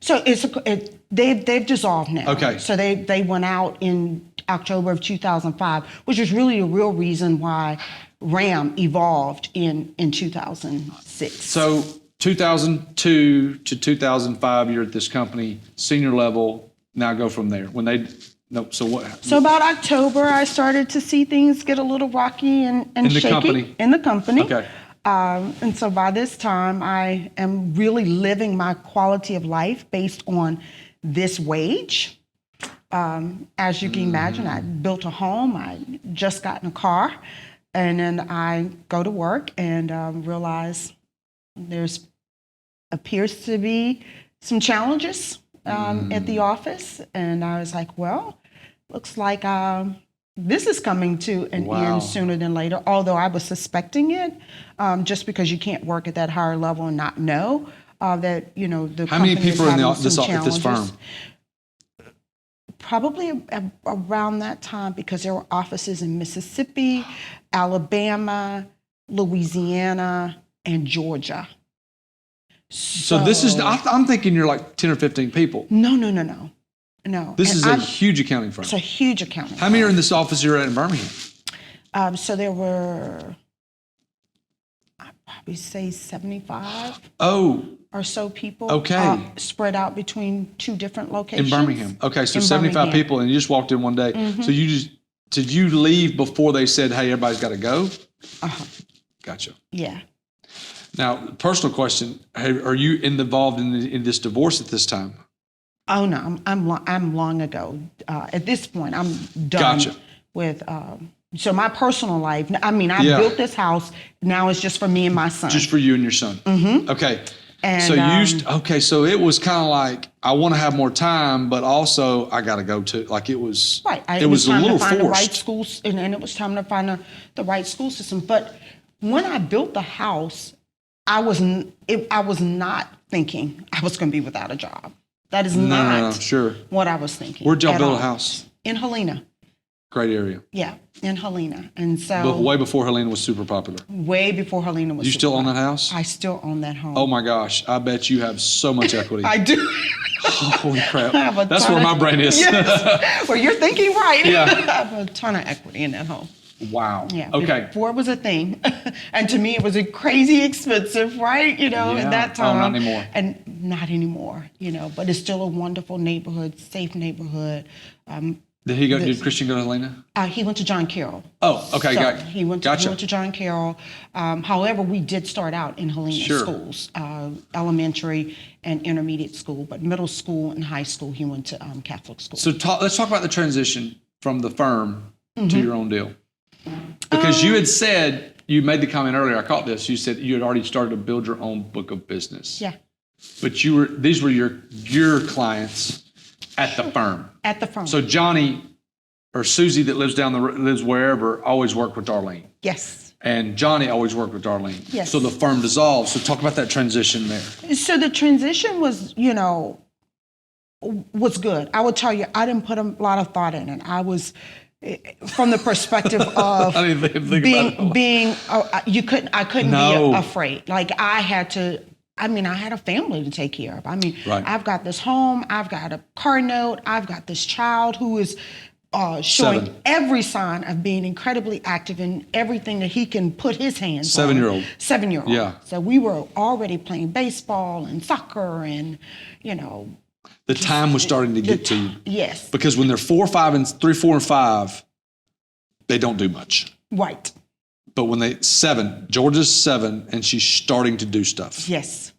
[SPEAKER 2] So they've dissolved now.
[SPEAKER 1] Okay.
[SPEAKER 2] So they went out in October of 2005, which was really a real reason why RAM evolved in 2006.
[SPEAKER 1] So 2002 to 2005, you're at this company, senior level. Now go from there. So what?
[SPEAKER 2] So about October, I started to see things get a little rocky and shaky in the company.
[SPEAKER 1] Okay.
[SPEAKER 2] And so by this time, I am really living my quality of life based on this wage. As you can imagine, I built a home. I just got in a car. And then I go to work and realize there's appears to be some challenges at the office. And I was like, well, looks like this is coming to an end sooner than later, although I was suspecting it, just because you can't work at that higher level and not know that, the
[SPEAKER 1] How many people are at this
[SPEAKER 2] challenges.
[SPEAKER 1] firm?
[SPEAKER 2] Probably around that time, because there were offices in Mississippi, Alabama, Louisiana, and Georgia.
[SPEAKER 1] So this is, I'm thinking you're like 10 or 15 people.
[SPEAKER 2] No.
[SPEAKER 1] This is a huge accounting firm.
[SPEAKER 2] It's a huge accounting firm.
[SPEAKER 1] How many are in this office you're at in Birmingham?
[SPEAKER 2] So there were, I'd probably say 75 or so people. Spread out between 2 different locations.
[SPEAKER 1] In Birmingham. Okay, so 75 people, and you just walked in one day. Mm-hmm. So did you leave before they said, hey, everybody's got to go?
[SPEAKER 2] Uh-huh.
[SPEAKER 1] Gotcha.
[SPEAKER 2] Yeah.
[SPEAKER 1] Now, personal question, are you involved in this divorce at this time?
[SPEAKER 2] Oh, no, I'm long ago. At this point, I'm done with, so my personal life, I built this house, now it's just for me and my son.
[SPEAKER 1] Just for you and your son?
[SPEAKER 2] Mm-hmm.
[SPEAKER 1] Okay.
[SPEAKER 2] And,
[SPEAKER 1] so it was kind of like, I want to have more time, but also I got to go to, like it was,
[SPEAKER 2] right.
[SPEAKER 1] It was a little forced.
[SPEAKER 2] The right schools, and it was time to find the right school system. But when I built the house, I was not thinking I was going to be without a job. That is not what I was thinking.
[SPEAKER 1] Where'd y'all build a house?
[SPEAKER 2] In Helena.
[SPEAKER 1] Great area.
[SPEAKER 2] Yeah, in Helena. And so.
[SPEAKER 1] But way before Helena was super popular.
[SPEAKER 2] Way before Helena was
[SPEAKER 1] You still own that house?
[SPEAKER 2] I still own that home.
[SPEAKER 1] Oh my gosh. I bet you have so much equity.
[SPEAKER 2] I do.
[SPEAKER 1] Holy crap. That's where my brain is.
[SPEAKER 2] Yes. Well, you're thinking right.
[SPEAKER 1] Yeah.
[SPEAKER 2] I have a ton of equity in that home.
[SPEAKER 1] Wow.
[SPEAKER 2] Yeah.
[SPEAKER 1] Okay.
[SPEAKER 2] Before it was a thing. And to me, it was crazy expensive, right? At that time.
[SPEAKER 1] Oh, not anymore.
[SPEAKER 2] And not anymore, but it's still a wonderful neighborhood, safe neighborhood.
[SPEAKER 1] Did Christian go to Helena?
[SPEAKER 2] He went to John Carroll.
[SPEAKER 1] Oh, okay.
[SPEAKER 2] He went to John Carroll. However, we did start out in Helena schools, elementary and intermediate school, but middle school and high school, he went to Catholic school.
[SPEAKER 1] So let's talk about the transition from the firm to your own deal. Because you had said, you made the comment earlier, I caught this, you said you had already started to build your own book of business.
[SPEAKER 2] Yeah.
[SPEAKER 1] But these were your clients at the firm.
[SPEAKER 2] At the firm.
[SPEAKER 1] So Johnny or Susie that lives wherever always worked with Darlene.
[SPEAKER 2] Yes.
[SPEAKER 1] And Johnny always worked with Darlene.
[SPEAKER 2] Yes.
[SPEAKER 1] So the firm dissolved. So talk about that transition there.
[SPEAKER 2] So the transition was, was good. I would tell you, I didn't put a lot of thought in it. I was, from the perspective of
[SPEAKER 1] I didn't think
[SPEAKER 2] being, I couldn't
[SPEAKER 1] No.
[SPEAKER 2] be afraid. Like I had a family to take care of.
[SPEAKER 1] Right.
[SPEAKER 2] I've got this home, I've got a car note, I've got this child who is showing
[SPEAKER 1] 7.
[SPEAKER 2] every sign of being incredibly active in everything that he can put his hands
[SPEAKER 1] 7-year-old.
[SPEAKER 2] on. 7-year-old.
[SPEAKER 1] Yeah.
[SPEAKER 2] So we were already playing baseball and soccer and,
[SPEAKER 1] The time was starting to get to you.
[SPEAKER 2] Yes.
[SPEAKER 1] Because when they're 4, 5, and 3, 4, and 5, they don't do much.
[SPEAKER 2] Right.
[SPEAKER 1] But when Georgia's 7, and she's starting to do stuff.
[SPEAKER 2] Yes.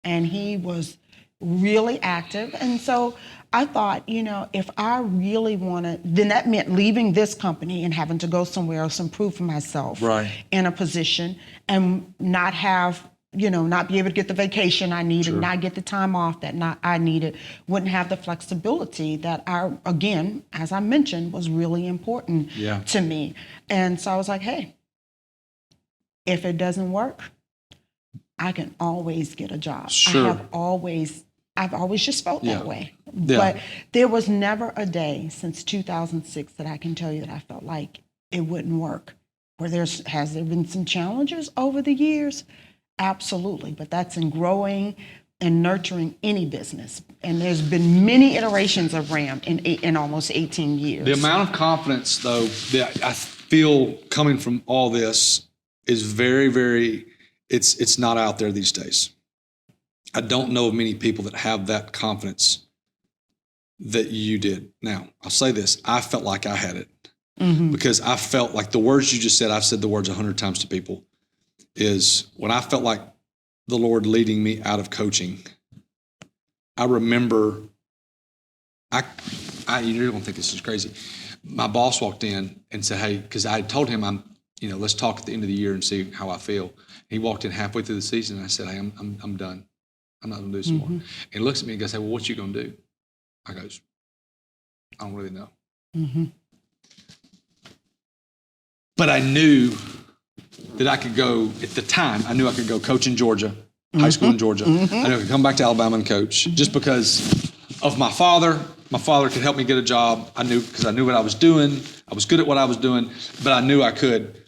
[SPEAKER 2] And he was really active. And so I thought, if I really then that meant leaving this company and having to go somewhere else and prove for myself in a position and not have, not be able to get the vacation I needed, not get the time off that I needed, wouldn't have the flexibility that again, as I mentioned, was really important to me. And so I was like, hey, if it doesn't work, I can always get a job.
[SPEAKER 1] Sure.
[SPEAKER 2] I've always just felt that way.
[SPEAKER 1] Yeah.
[SPEAKER 2] But there was never a day since 2006 that I can tell you that I felt like it wouldn't work. Has there been some challenges over the years? Absolutely. But that's in growing and nurturing any business. And there's been many iterations of RAM in almost 18 years.
[SPEAKER 1] The amount of confidence, though, that I feel coming from all this is very, very, it's not out there these days. I don't know of many people that have that confidence that you did. Now, I'll say this. I felt like I had it because I felt like the words you just said, I've said the words 100 times to people, is when I felt like the Lord leading me out of coaching, I remember, you're going to think this is crazy. My boss walked in and said, hey, because I had told him let's talk at the end of the year and see how I feel. He walked in halfway through the season and I said, hey, I'm done. I'm not going to do this more. And he looks at me and goes, hey, well, what you going to do? I goes, I don't really know. But I knew that I could go, at the time, I knew I could go coach in Georgia, high school in Georgia. I knew I could come back to Alabama and coach just because of my father. My father could help me get a job. I knew, because I knew what I was doing. I was good at what I was doing, but I knew I could.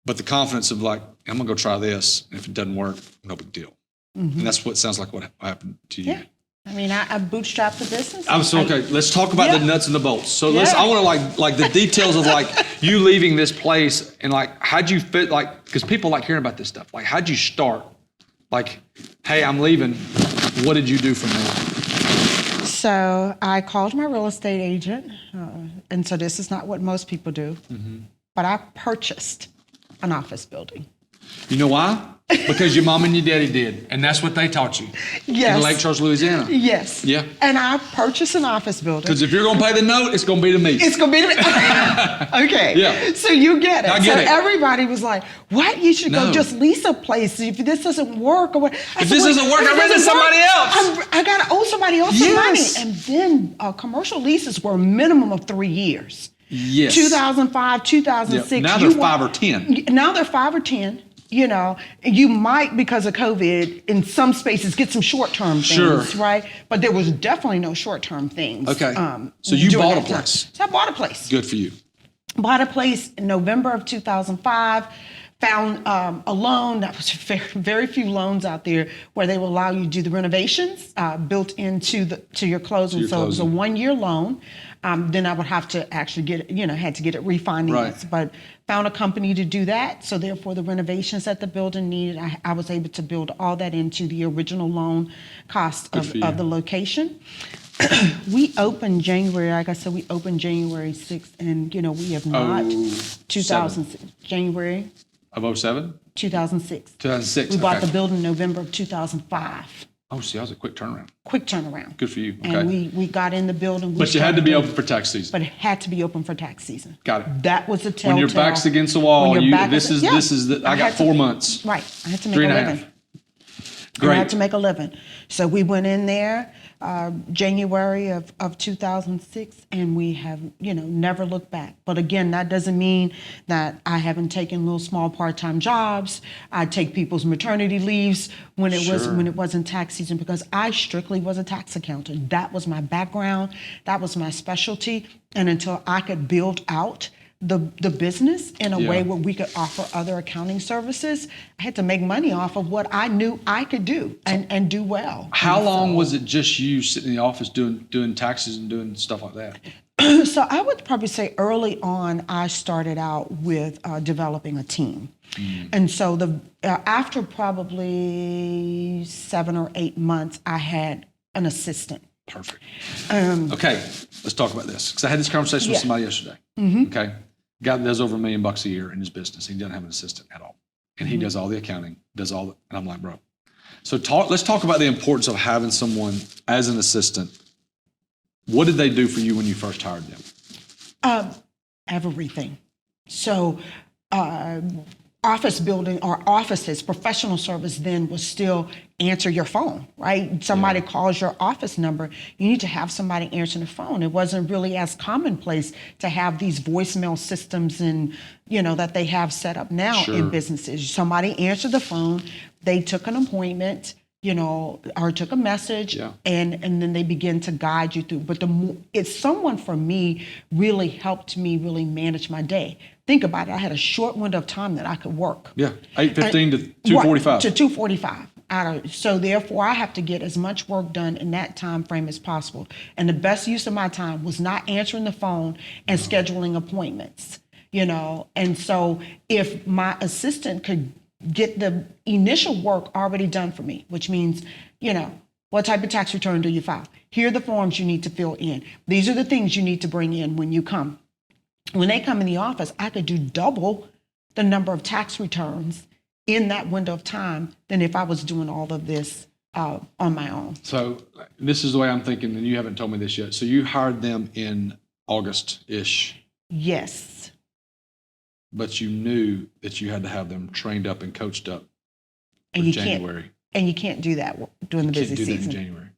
[SPEAKER 1] But the confidence of like, I'm going to go try this. And if it doesn't work, no big deal. And that's what sounds like what happened to you.
[SPEAKER 2] Yeah. I mean, I bootstrapped the business.
[SPEAKER 1] Okay, let's talk about the nuts and the bolts. So I want to like the details of like you leaving this place and like, how'd you fit, like, because people like hearing about this stuff. Like, how'd you start? Like, hey, I'm leaving. What did you do from there?
[SPEAKER 2] So I called my real estate agent. And so this is not what most people do, but I purchased an office building.
[SPEAKER 1] You know why? Because your mom and your daddy did, and that's what they taught you.
[SPEAKER 2] Yes.
[SPEAKER 1] In Lake Charles, Louisiana.
[SPEAKER 2] Yes.
[SPEAKER 1] Yeah.
[SPEAKER 2] And I purchased an office building.
[SPEAKER 1] Because if you're going to pay the note, it's going to be to me.
[SPEAKER 2] It's going to be to me. Okay.
[SPEAKER 1] Yeah.
[SPEAKER 2] So you get it.
[SPEAKER 1] I get it.
[SPEAKER 2] Everybody was like, what? You should go just lease a place if this doesn't work. Or what?
[SPEAKER 1] If this doesn't work, I rent it to somebody else.
[SPEAKER 2] I got to owe somebody else some money. And then commercial leases were a minimum of 3 years.
[SPEAKER 1] Yes.
[SPEAKER 2] 2005, 2006.
[SPEAKER 1] Yep. Now they're 5 or 10.
[SPEAKER 2] Now they're 5 or 10. You might, because of COVID, in some spaces get some short-term things, right? But there was definitely no short-term things.
[SPEAKER 1] Okay. So you bought a place.
[SPEAKER 2] So I bought a place.
[SPEAKER 1] Good for you.
[SPEAKER 2] Bought a place in November of 2005. Found a loan. That was very few loans out there where they will allow you to do the renovations built into your closing. So it was a 1-year loan. Then I would have to actually get it, had to get it refinanced. Right. But found a company to do that. So therefore the renovations that the building needed, I was able to build all that into the original loan cost of the location. We opened January, like I said, we opened January 6th, and we have not, 2006, January.
[SPEAKER 1] Of 07?
[SPEAKER 2] 2006.
[SPEAKER 1] 2006,
[SPEAKER 2] We bought the building in November of 2005.
[SPEAKER 1] Oh, see, that was a quick turnaround.
[SPEAKER 2] Quick turnaround.
[SPEAKER 1] Good for you. Okay.
[SPEAKER 2] And we got in the building.
[SPEAKER 1] But you had to be open for tax season.
[SPEAKER 2] But it had to be open for tax season.
[SPEAKER 1] Got it.
[SPEAKER 2] That was the telltale.
[SPEAKER 1] When your back's against the wall, I got 4 months.
[SPEAKER 2] Right. I had to make
[SPEAKER 1] 3
[SPEAKER 2] a
[SPEAKER 1] and a
[SPEAKER 2] living.
[SPEAKER 1] half.
[SPEAKER 2] And I had to make a living. So we went in there January of 2006, and we have, never looked back. But again, that doesn't mean that I haven't taken little small part-time jobs. I take people's maternity leaves when it wasn't tax season, because I strictly was a tax accountant. That was my background. That was my specialty. And until I could build out the business in a way where we could offer other accounting services, I had to make money off of what I knew I could do and do well.
[SPEAKER 1] How long was it just you sitting in the office doing taxes and doing stuff like that?
[SPEAKER 2] So I would probably say early on, I started out with developing a team. And so after probably 7 or 8 months, I had an assistant.
[SPEAKER 1] Perfect. Okay, let's talk about this, because I had this conversation with somebody yesterday. Okay, guy that does over $1 million a year in his business. He doesn't have an assistant at all, and he does all the accounting, and I'm like, bro. So let's talk about the importance of having someone as an assistant. What did they do for you when you first hired them?
[SPEAKER 2] Everything. So office building or offices, professional service then was still answer your phone, right? Somebody calls your office number, you need to have somebody answering the phone. It wasn't really as commonplace to have these voicemail systems and, that they have set up now in businesses. Somebody answered the phone, they took an appointment, or took a message, and then they begin to guide you through. But it's someone for me really helped me really manage my day. Think about it. I had a short window of time that I could work.
[SPEAKER 1] Yeah, 8:15 to 2:45.
[SPEAKER 2] To 2:45. So therefore, I have to get as much work done in that time frame as possible. And the best use of my time was not answering the phone and scheduling appointments. And so if my assistant could get the initial work already done for me, which means, what type of tax return do you file? Here are the forms you need to fill in. These are the things you need to bring in when you come. When they come in the office, I could do double the number of tax returns in that window of time than if I was doing all of this on my own.
[SPEAKER 1] So this is the way I'm thinking, and you haven't told me this yet. So you hired them in August-ish.
[SPEAKER 2] Yes.
[SPEAKER 1] But you knew that you had to have them trained up and coached up for January.
[SPEAKER 2] You can't do that during the busy season.
[SPEAKER 1] You can't do that in January.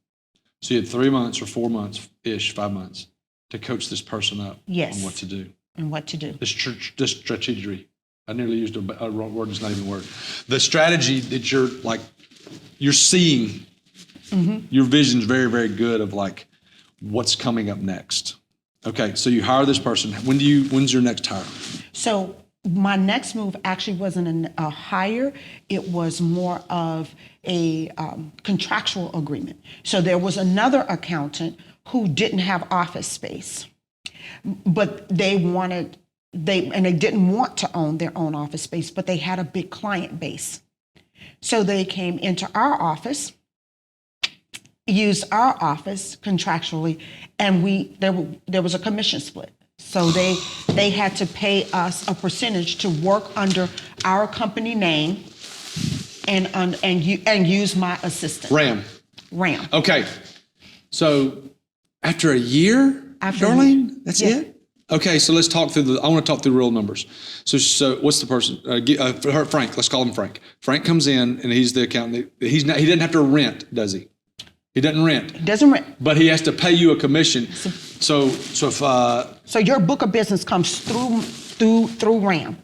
[SPEAKER 1] So you had 3 months or 4 months-ish, 5 months, to coach this person up on what to do.
[SPEAKER 2] And what to do.
[SPEAKER 1] This strategy. I nearly used a wrong word, it's not even a word. The strategy that you're seeing, your vision's very, very good of what's coming up next. Okay, so you hire this person. When's your next hire?
[SPEAKER 2] So my next move actually wasn't a hire. It was more of a contractual agreement. So there was another accountant who didn't have office space, but they didn't want to own their own office space, but they had a big client base. So they came into our office, used our office contractually, and there was a commission split. So they had to pay us a percentage to work under our company name and use my assistant. Ram.
[SPEAKER 1] Okay. So after a year, Darlene, that's it? Okay, so let's talk through I want to talk through real numbers. So what's the person? Frank. Let's call him Frank. Frank comes in and he's the accountant. He doesn't have to rent, does he? He doesn't rent.
[SPEAKER 2] He doesn't rent.
[SPEAKER 1] But he has to pay you a commission. So
[SPEAKER 2] your book of business comes through RAM.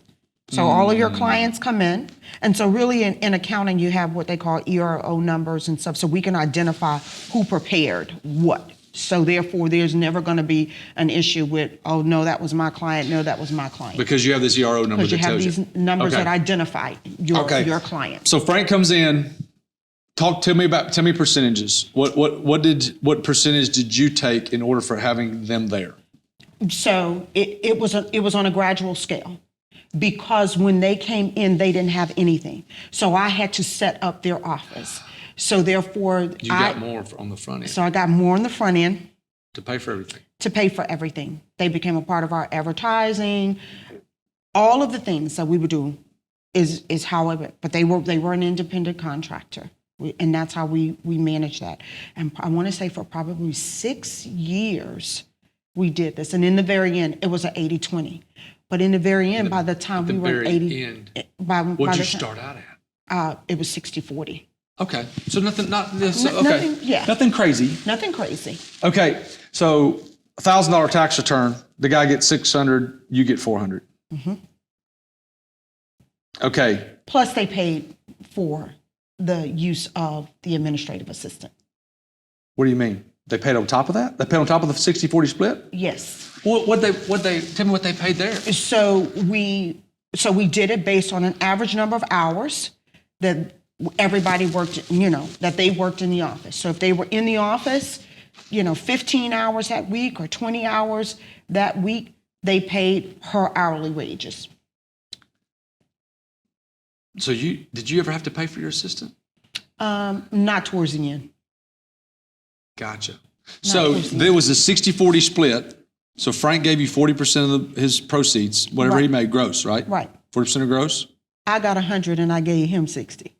[SPEAKER 2] So all of your clients come in. And so really in accounting, you have what they call ERO numbers and stuff. So we can identify who prepared what. So therefore, there's never going to be an issue with, oh, no, that was my client. No, that was my client.
[SPEAKER 1] Because you have this ERO number that tells you.
[SPEAKER 2] Because you have these numbers that identify your client.
[SPEAKER 1] So Frank comes in. Tell me percentages. What percentage did you take in order for having them there?
[SPEAKER 2] So it was on a gradual scale, because when they came in, they didn't have anything. So I had to set up their office. So therefore,
[SPEAKER 1] you got more on the front end.
[SPEAKER 2] So I got more on the front end.
[SPEAKER 1] To pay for everything.
[SPEAKER 2] To pay for everything. They became a part of our advertising. All of the things that we would do is how it went. But they were an independent contractor. And that's how we manage that. And I want to say for probably 6 years, we did this. And in the very end, it was an 80-20. But in the very end, by the time we were 80...
[SPEAKER 1] What did you start out at?
[SPEAKER 2] It was 60-40.
[SPEAKER 1] Okay. So nothing, not this. Okay.
[SPEAKER 2] Nothing, yeah.
[SPEAKER 1] Nothing crazy.
[SPEAKER 2] Nothing crazy.
[SPEAKER 1] Okay. So $1,000 tax return. The guy gets 600. You get 400.
[SPEAKER 2] Mm-hmm.
[SPEAKER 1] Okay.
[SPEAKER 2] Plus, they paid for the use of the administrative assistant.
[SPEAKER 1] What do you mean? They paid on top of that? They paid on top of the 60-40 split?
[SPEAKER 2] Yes.
[SPEAKER 1] What they tell me what they paid there.
[SPEAKER 2] So we did it based on an average number of hours that everybody worked, that they worked in the office. So if they were in the office, 15 hours that week or 20 hours that week, they paid her hourly wages.
[SPEAKER 1] So did you ever have to pay for your assistant?
[SPEAKER 2] Not towards the end.
[SPEAKER 1] Gotcha. So there was a 60-40 split. So Frank gave you 40% of his proceeds, whatever he made gross, right?
[SPEAKER 2] Right.
[SPEAKER 1] 40% of gross?
[SPEAKER 2] I got 100 and I gave him 60.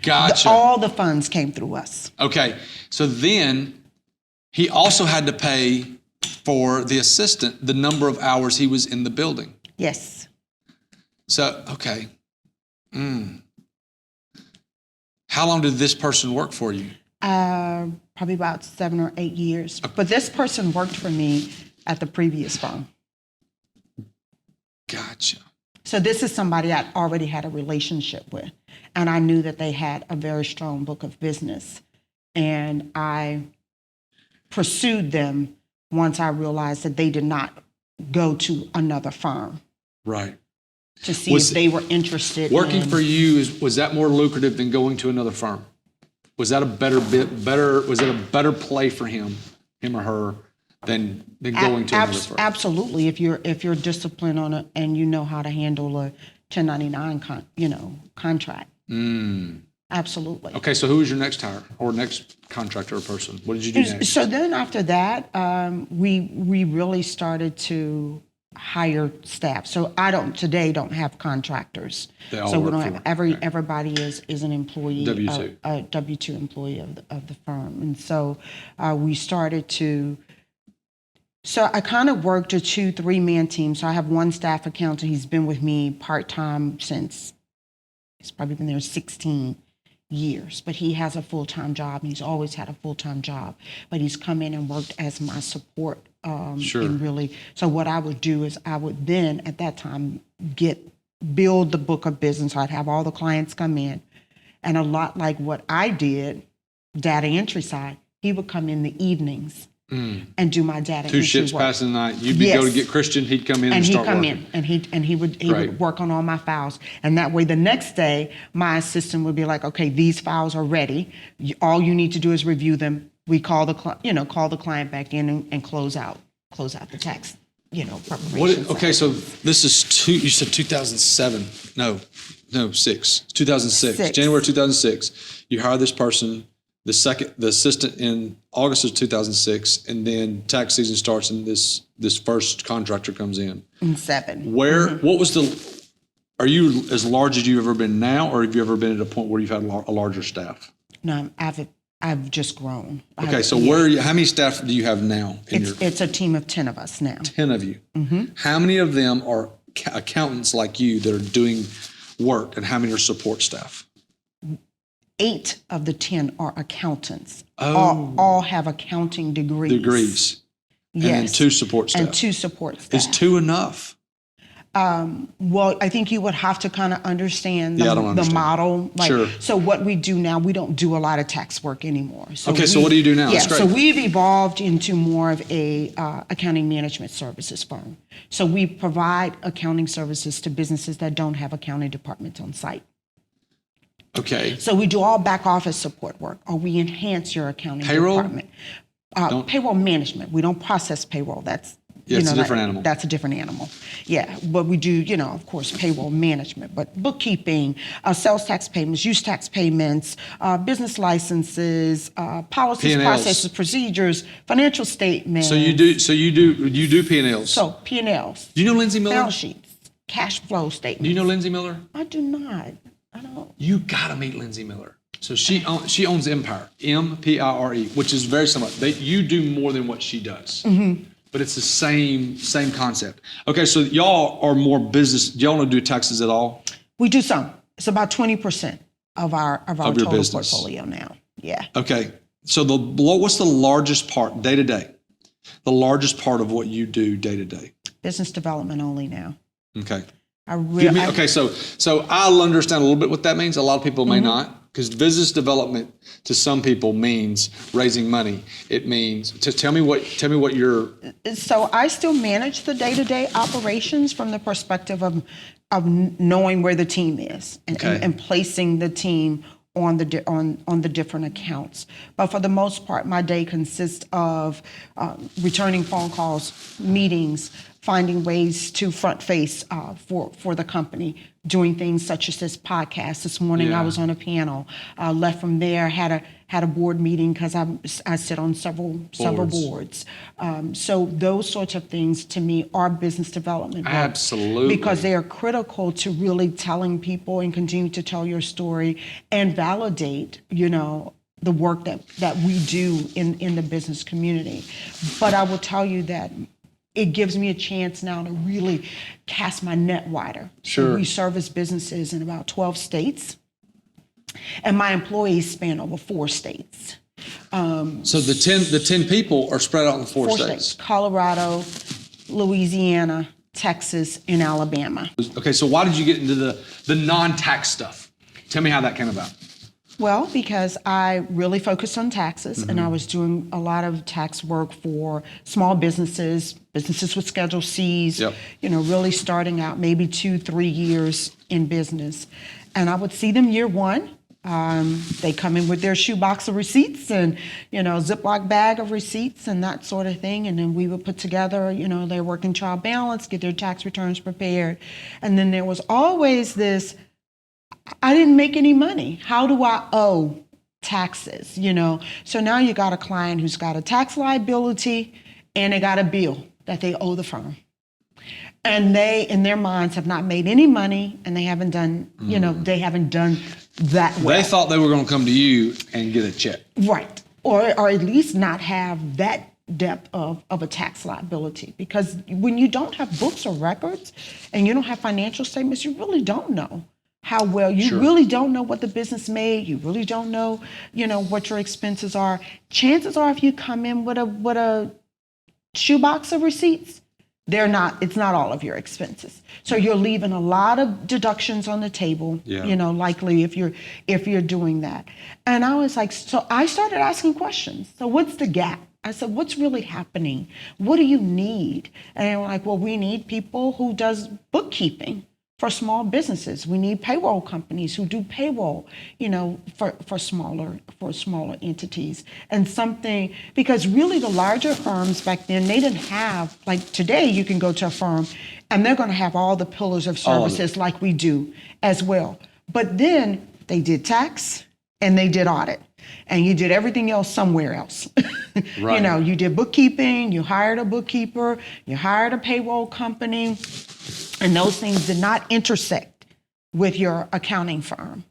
[SPEAKER 1] Gotcha.
[SPEAKER 2] All the funds came through us.
[SPEAKER 1] Okay. So then he also had to pay for the assistant the number of hours he was in the building.
[SPEAKER 2] Yes.
[SPEAKER 1] So, okay. How long did this person work for you?
[SPEAKER 2] Probably about 7 or 8 years. But this person worked for me at the previous firm.
[SPEAKER 1] Gotcha.
[SPEAKER 2] So this is somebody I already had a relationship with. And I knew that they had a very strong book of business. And I pursued them once I realized that they did not go to another firm.
[SPEAKER 1] Right.
[SPEAKER 2] To see if they were interested
[SPEAKER 1] working for you, was that more lucrative than going to another firm? Was that a better play for him or her than going to another firm?
[SPEAKER 2] Absolutely. If you're disciplined on it and you know how to handle a 1099 contract. Absolutely.
[SPEAKER 1] Okay, so who was your next hire or next contractor or person? What did you do next?
[SPEAKER 2] So then after that, we really started to hire staff. So I don't have contractors.
[SPEAKER 1] They all
[SPEAKER 2] so we
[SPEAKER 1] work
[SPEAKER 2] don't
[SPEAKER 1] for
[SPEAKER 2] have everybody is an employee,
[SPEAKER 1] W-2.
[SPEAKER 2] A W-2 employee of the firm. And so we started to. So I kind of worked a 2-3-man team. So I have one staff accountant. He's been with me part-time since he's probably been there 16 years, but he has a full-time job, and he's always had a full-time job. But he's come in and worked as my support.
[SPEAKER 1] Sure.
[SPEAKER 2] And really, so what I would do is I would then at that time build the book of business. So I'd have all the clients come in, and a lot like what I did, data entry side, he would come in the evenings and do my data entry.
[SPEAKER 1] 2 shifts
[SPEAKER 2] work.
[SPEAKER 1] passing the night. You'd go to get Christian. He'd come in and start working.
[SPEAKER 2] And he would work on all my files. And that way, the next day, my assistant would be like, "Okay, these files are ready. All you need to do is review them." We call the client back in and close out the tax, preparation.
[SPEAKER 1] Okay, so this is you said 2007. No, 6. 2006. January 2006. You hire this person. The assistant in August of 2006, and then tax season starts, and this first contractor comes in.
[SPEAKER 2] In 7.
[SPEAKER 1] What was are you as large as you've ever been now, or have you ever been at a point where you've had a larger staff?
[SPEAKER 2] No, I've just grown.
[SPEAKER 1] Okay, so where are you? How many staff do you have now?
[SPEAKER 2] It's a team of 10 of us now.
[SPEAKER 1] 10 of you. How many of them are accountants like you that are doing work, and how many are support staff?
[SPEAKER 2] 8 of the 10 are accountants.
[SPEAKER 1] Oh.
[SPEAKER 2] All have accounting degrees.
[SPEAKER 1] Yes. And then 2 support staff.
[SPEAKER 2] And 2 support staff.
[SPEAKER 1] Is 2 enough?
[SPEAKER 2] Well, I think you would have to kind of understand
[SPEAKER 1] the
[SPEAKER 2] model.
[SPEAKER 1] Sure.
[SPEAKER 2] So what we do now, we don't do a lot of tax work anymore. So
[SPEAKER 1] so what do you do now?
[SPEAKER 2] Yeah,
[SPEAKER 1] That's great.
[SPEAKER 2] so we've evolved into more of a accounting management services firm. So we provide accounting services to businesses that don't have accounting departments on site.
[SPEAKER 1] Okay.
[SPEAKER 2] So we do all back office support work, or we enhance your accounting department. Payroll management. We don't process payroll. That's
[SPEAKER 1] it's a different animal.
[SPEAKER 2] That's a different animal. Yeah, but we do, of course, payroll management, but bookkeeping, sales tax payments, use tax payments, business licenses, policies,
[SPEAKER 1] P&Ls.
[SPEAKER 2] processes, procedures, financial statements.
[SPEAKER 1] So you do P&Ls.
[SPEAKER 2] So P&Ls.
[SPEAKER 1] Do you know Lindsay Miller?
[SPEAKER 2] Balance sheets, cash flow statements.
[SPEAKER 1] Do you know Lindsay Miller?
[SPEAKER 2] I do not. I don't.
[SPEAKER 1] You gotta meet Lindsay Miller. So she owns Empire, Mpire, which is very similar. You do more than what she does. But it's the same concept. Okay, so y'all are more business. Do y'all don't do taxes at all?
[SPEAKER 2] We do some. It's about 20%. our
[SPEAKER 1] your
[SPEAKER 2] total
[SPEAKER 1] business.
[SPEAKER 2] portfolio now. Yeah.
[SPEAKER 1] Okay. So what's the largest part day to day? The largest part of what you do day to day?
[SPEAKER 2] Business development only now.
[SPEAKER 1] Okay.
[SPEAKER 2] Okay,
[SPEAKER 1] so I'll understand a little bit what that means. A lot of people may not, because business development to some people means raising money. It means tell me what you're.
[SPEAKER 2] So I still manage the day-to-day operations from the perspective of knowing where the team is and placing the team on the different accounts. But for the most part, my day consists of returning phone calls, meetings, finding ways to front face for the company, doing things such as this podcast. This morning I was on a panel. Left from there, had a board meeting because I sit on several boards. So those sorts of things to me are business development work.
[SPEAKER 1] Absolutely.
[SPEAKER 2] Because they are critical to really telling people and continue to tell your story and validate, the work that we do in the business community. But I will tell you that it gives me a chance now to really cast my net wider.
[SPEAKER 1] Sure.
[SPEAKER 2] So we service businesses in about 12 states, and my employees span over 4 states.
[SPEAKER 1] So the 10 people are spread out in 4 states.
[SPEAKER 2] Colorado, Louisiana, Texas, and Alabama.
[SPEAKER 1] Okay, so why did you get into the non-tax stuff? Tell me how that came about.
[SPEAKER 2] Well, because I really focused on taxes, and I was doing a lot of tax work for small businesses with Schedule Cs, really starting out maybe 2-3 years in business. And I would see them year one. They come in with their shoebox of receipts and, Ziploc bag of receipts and that sort of thing. And then we would put together, their working trial balance, get their tax returns prepared. And then there was always this, I didn't make any money. How do I owe taxes? So now you got a client who's got a tax liability and they got a bill that they owe the firm. And they, in their minds, have not made any money, and they haven't done, they haven't done that well.
[SPEAKER 1] They thought they were going to come to you and get a check.
[SPEAKER 2] Right. Or at least not have that depth of a tax liability. Because when you don't have books or records and you don't have financial statements, you really don't know how well, you really don't know what the business made. You really don't know, what your expenses are. Chances are if you come in with a shoebox of receipts, it's not all of your expenses. So you're leaving a lot of deductions on the table, likely if you're doing that. And I was like, so I started asking questions. So what's the gap? I said, what's really happening? What do you need? And they were like, well, we need people who does bookkeeping for small businesses. We need payroll companies who do payroll, for smaller entities. And something, because really the larger firms back then, they didn't have, like today you can go to a firm and they're going to have all the pillars of services like we do as well. But then they did tax and they did audit. And you did everything else somewhere else.
[SPEAKER 1] Right.
[SPEAKER 2] You did bookkeeping, you hired a bookkeeper, you hired a payroll company, and those things did not intersect with your accounting firm.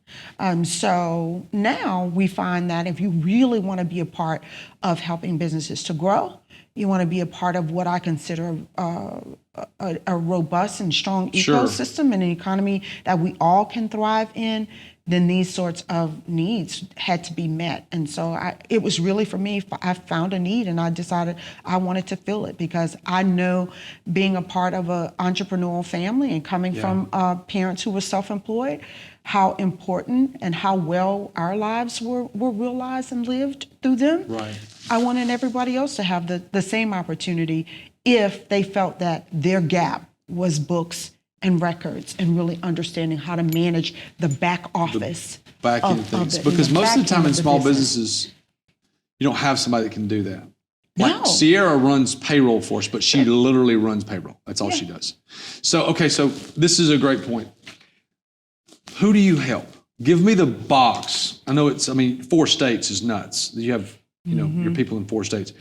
[SPEAKER 2] So now we find that if you really want to be a part of helping businesses to grow, you want to be a part of what I consider a robust and strong ecosystem and an economy that we all can thrive in, then these sorts of needs had to be met. And so it was really, for me, I found a need and I decided I wanted to fill it, because I know, being a part of an entrepreneurial family and coming from parents who were self-employed, how important and how well our lives were realized and lived through them.
[SPEAKER 1] Right.
[SPEAKER 2] I wanted everybody else to have the same opportunity if they felt that their gap was books and records and really understanding how to manage the back office.
[SPEAKER 1] Back end things. Because most of the time in small businesses, you don't have somebody that can do that. Like Sierra runs payroll for us, but she literally runs payroll. That's all she does. So this is a great point. Who do you help? Give me the box. I know 4 states is nuts. You have, your people in 4 states.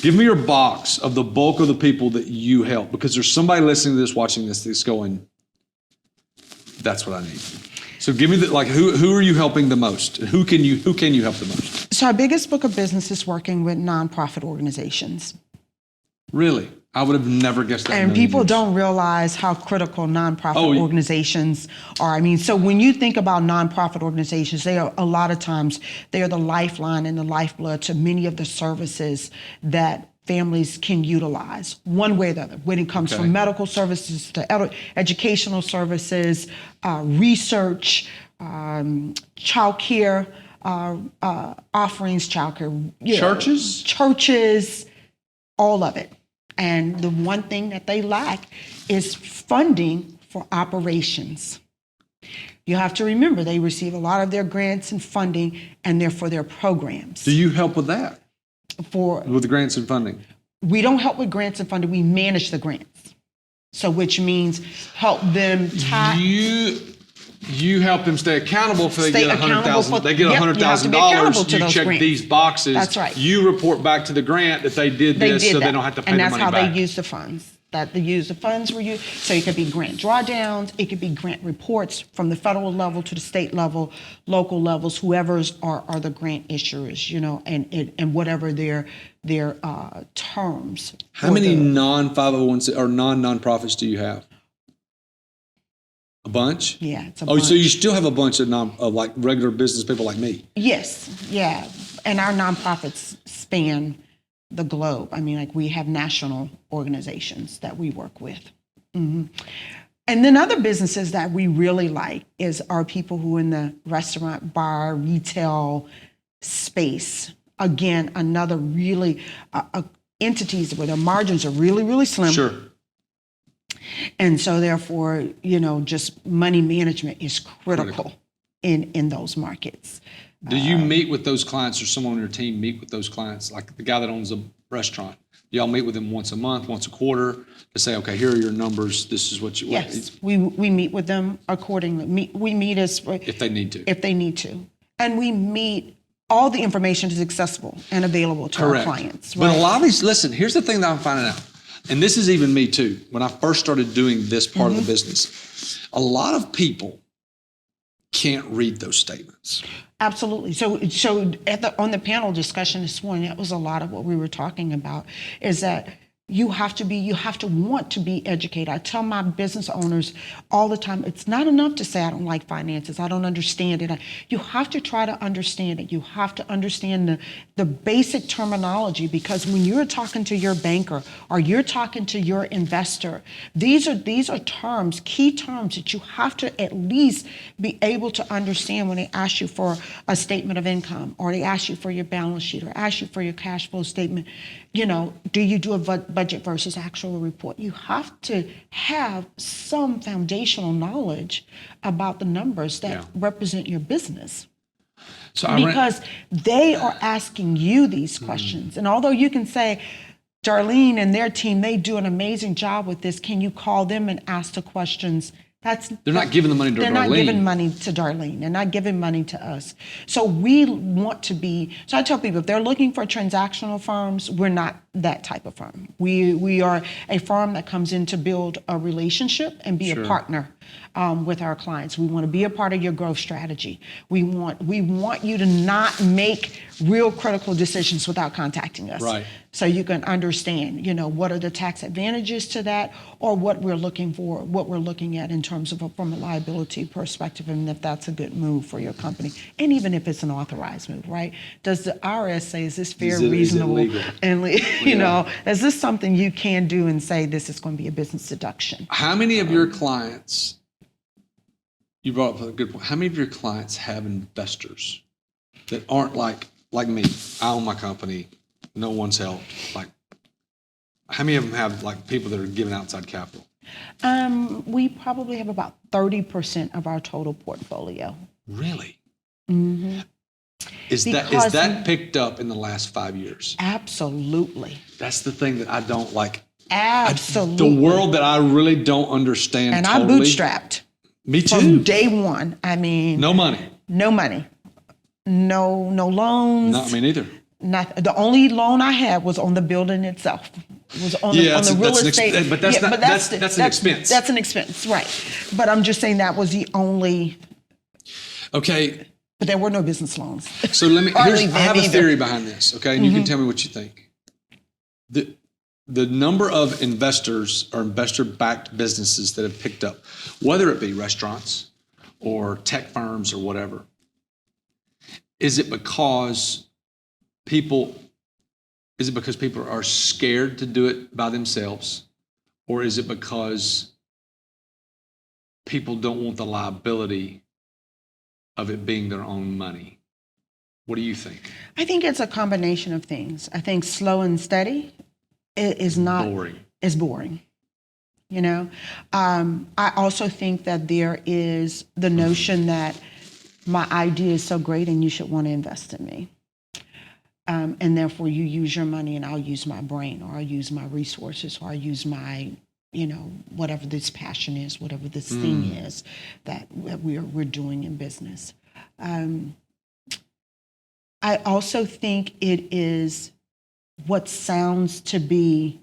[SPEAKER 1] Give me your box of the bulk of the people that you help, because there's somebody listening to this, watching this, that's going, that's what I need. So give me who are you helping the most? Who can you help the most?
[SPEAKER 2] So our biggest book of business is working with nonprofit organizations.
[SPEAKER 1] Really? I would have never guessed that.
[SPEAKER 2] And people don't realize how critical nonprofit organizations are. I mean, so when you think about nonprofit organizations, they are a lot of times they are the lifeline and the lifeblood to many of the services that families can utilize one way or the other, when it comes from medical services to educational services, research, child care offerings, child care. Churches, all of it. And the one thing that they lack is funding for operations. You have to remember they receive a lot of their grants and funding, and they're for their programs.
[SPEAKER 1] Do you help with that? With the grants and funding?
[SPEAKER 2] We don't help with grants and funding. We manage the grants. So which means help them You help them stay accountable if they get $100,000. They get $100,000. You check these boxes. That's right.
[SPEAKER 1] You report back to the grant that they did this, so they don't have to pay the money back.
[SPEAKER 2] And that's how they use the funds. That they use the funds were used. So it could be grant drawdowns. It could be grant reports from the federal level to the state level, local levels, whoever's are the grant issuers, and whatever their terms.
[SPEAKER 1] How many non-501 or non-nonprofits do you have? A bunch?
[SPEAKER 2] Yeah, it's a bunch.
[SPEAKER 1] Oh, so you still have a bunch of like regular business people like me?
[SPEAKER 2] Yes, yeah. And our nonprofits span the globe. I mean, like we have national organizations that we work with. Mm-hmm. And then other businesses that we really like are people who in the restaurant, bar, retail space. Again, another really entities where their margins are really, really slim.
[SPEAKER 1] Sure.
[SPEAKER 2] And so therefore, just money management is critical in those markets.
[SPEAKER 1] Do you meet with those clients, or someone on your team meet with those clients, like the guy that owns a restaurant? Y'all meet with them once a month, once a quarter, to say, okay, here are your numbers. This is what you want.
[SPEAKER 2] Yes, we meet with them accordingly. We meet if
[SPEAKER 1] they need to.
[SPEAKER 2] If they need to. And we meet, all the information is accessible and available to our clients. Right?
[SPEAKER 1] But a lot of these, listen, here's the thing that I'm finding out. And this is even me too. When I first started doing this part of the business, a lot of people can't read those statements.
[SPEAKER 2] Absolutely. So on the panel discussion this morning, that was a lot of what we were talking about, is that you have to want to be educated. I tell my business owners all the time, it's not enough to say I don't like finances, I don't understand it. You have to try to understand it. You have to understand the basic terminology, because when you're talking to your banker or you're talking to your investor, these are terms, key terms that you have to at least be able to understand when they ask you for a statement of income, or they ask you for your balance sheet, or ask you for your cash flow statement. Do you do a budget versus actual report? You have to have some foundational knowledge about the numbers that represent your business. Because they are asking you these questions. And although you can say, Darlene and their team, they do an amazing job with this, can you call them and ask the questions?
[SPEAKER 1] They're not giving the money to Darlene.
[SPEAKER 2] They're not giving money to Darlene. They're not giving money to us. So we want to be, so I tell people, if they're looking for transactional firms, we're not that type of firm. We are a firm that comes in to build a relationship and be a partner with our clients. We want to be a part of your growth strategy. We want you to not make real critical decisions without contacting us.
[SPEAKER 1] Right.
[SPEAKER 2] So you can understand, what are the tax advantages to that, or what we're looking for, what we're looking at in terms of from a liability perspective, and if that's a good move for your company, and even if it's an authorized move, right? Does the IRS say, is this fair, reasonable, and is this something you can do and say this is going to be a business deduction?
[SPEAKER 1] How many of your clients? You brought up a good point. How many of your clients have investors that aren't like me? I own my company. No one's helped. Like, how many of them have like people that are giving outside capital?
[SPEAKER 2] We probably have about 30% of our total portfolio.
[SPEAKER 1] Really?
[SPEAKER 2] Mm-hmm.
[SPEAKER 1] Is that picked up in the last 5 years?
[SPEAKER 2] Absolutely.
[SPEAKER 1] That's the thing that I don't like.
[SPEAKER 2] Absolutely.
[SPEAKER 1] The world that I really don't understand.
[SPEAKER 2] And
[SPEAKER 1] totally.
[SPEAKER 2] I bootstrapped.
[SPEAKER 1] Me too.
[SPEAKER 2] From day one. I mean,
[SPEAKER 1] no money.
[SPEAKER 2] No money. No loans.
[SPEAKER 1] Not me neither.
[SPEAKER 2] The only loan I had was on the building itself. It was on the real estate.
[SPEAKER 1] But that's an expense.
[SPEAKER 2] That's an expense, right? But I'm just saying that was the only.
[SPEAKER 1] Okay.
[SPEAKER 2] But there were no business loans. So
[SPEAKER 1] I have a theory behind this. Okay, and you can tell me what you think. the number of investors or investor-backed businesses that have picked up, whether it be restaurants or tech firms or whatever, is it because people are scared to do it by themselves, or is it because people don't want the liability of it being their own money? What do you think?
[SPEAKER 2] I think it's a combination of things. I think slow and steady is not
[SPEAKER 1] boring.
[SPEAKER 2] Is boring. You know, I also think that there is the notion that my idea is so great and you should want to invest in me. And therefore you use your money and I'll use my brain, or I'll use my resources, or I'll use my, whatever this passion is, whatever this thing is that we're doing in business. I also think it is what sounds to be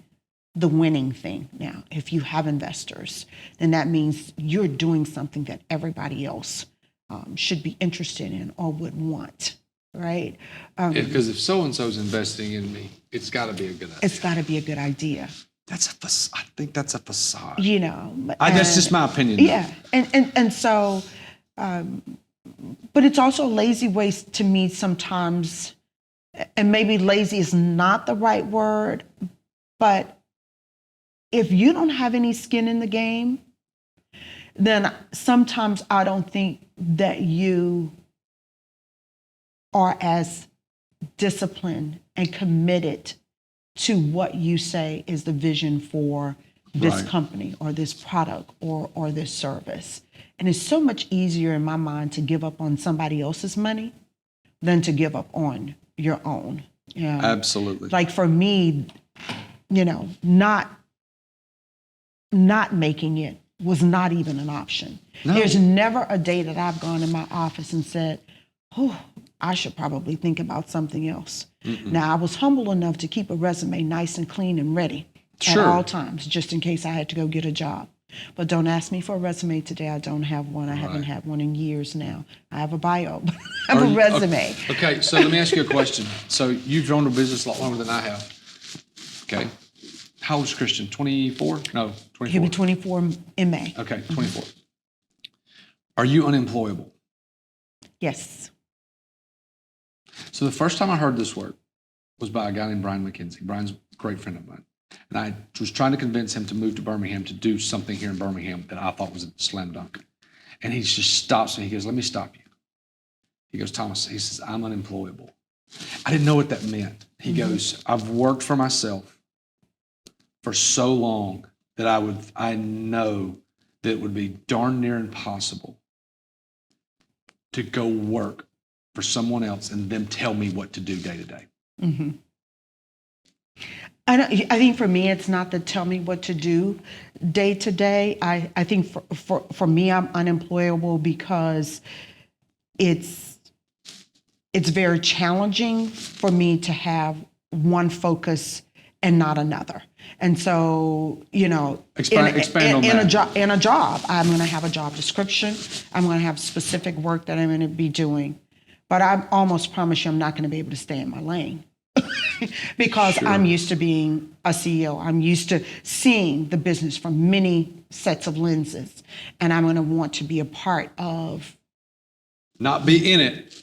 [SPEAKER 2] the winning thing. Now, if you have investors, then that means you're doing something that everybody else should be interested in or would want, right?
[SPEAKER 1] Because if so-and-so's investing in me, it's got to be a good idea.
[SPEAKER 2] It's got to be a good idea.
[SPEAKER 1] I think that's a facade.
[SPEAKER 2] That's
[SPEAKER 1] just my opinion.
[SPEAKER 2] Yeah, and so, but it's also a lazy way to me sometimes, and maybe lazy is not the right word, but if you don't have any skin in the game, then sometimes I don't think that you are as disciplined and committed to what you say is the vision for this company or this product or this service. And it's so much easier in my mind to give up on somebody else's money than to give up on your own.
[SPEAKER 1] Absolutely.
[SPEAKER 2] Like for me, not making it was not even an option. No. There's never a day that I've gone in my office and said, oh, I should probably think about something else. Now, I was humble enough to keep a resume nice and clean and ready at all times, just in case I had to go get a job. But don't ask me for a resume today. I don't have one. I haven't had one in years now. I have a bio, but I have a resume.
[SPEAKER 1] Okay, so let me ask you a question. So you've owned a business a lot longer than I have. Okay. How old is Christian? 24? No, 24.
[SPEAKER 2] He'll be 24 in May.
[SPEAKER 1] Okay, 24. Are you unemployable?
[SPEAKER 2] Yes.
[SPEAKER 1] So the first time I heard this word was by a guy named Brian McKenzie. Brian's a great friend of mine. And I was trying to convince him to move to Birmingham to do something here in Birmingham that I thought was a slam dunk. And he just stops me. He goes, let me stop you. He goes, Thomas, he says, I'm unemployable. I didn't know what that meant. He goes, I've worked for myself for so long that I know that it would be darn near impossible to go work for someone else and them tell me what to do day to day.
[SPEAKER 2] Mm-hmm. I think for me, it's not to tell me what to do day to day. I think for me, I'm unemployable because it's very challenging for me to have one focus and not another. And so,
[SPEAKER 1] expand on that.
[SPEAKER 2] In a job, I'm going to have a job description. I'm going to have specific work that I'm going to be doing. But I almost promise you I'm not going to be able to stay in my lane because I'm used to being a CEO. I'm used to seeing the business from many sets of lenses. And I'm going to want to be a part of.
[SPEAKER 1] Not be in it,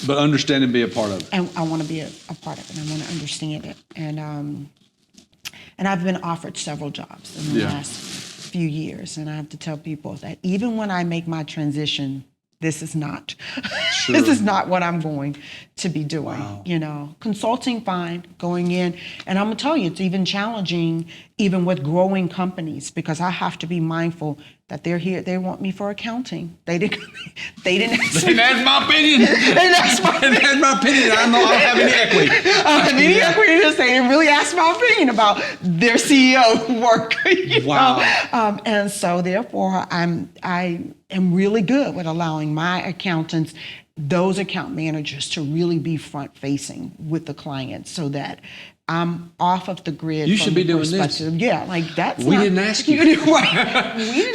[SPEAKER 1] but understand and be a part of it.
[SPEAKER 2] And I want to be a part of it. I want to understand it. And I've been offered several jobs in the last few years. And I have to tell people that even when I make my transition, this is not this is not what I'm going to be doing. Wow. Consulting, fine, going in. And I'm going to tell you, it's even challenging, even with growing companies, because I have to be mindful that they're here. They want me for accounting. They didn't ask me.
[SPEAKER 1] That's my opinion. That's my opinion. I don't have any equity.
[SPEAKER 2] I don't have any equity. They didn't really ask my opinion about their CEO work.
[SPEAKER 1] Wow.
[SPEAKER 2] And so therefore, I am really good with allowing my accountants, those account managers, to really be front facing with the client so that I'm off of the grid.
[SPEAKER 1] You should be doing this.
[SPEAKER 2] Yeah, like that's.
[SPEAKER 1] We didn't ask you.
[SPEAKER 2] We didn't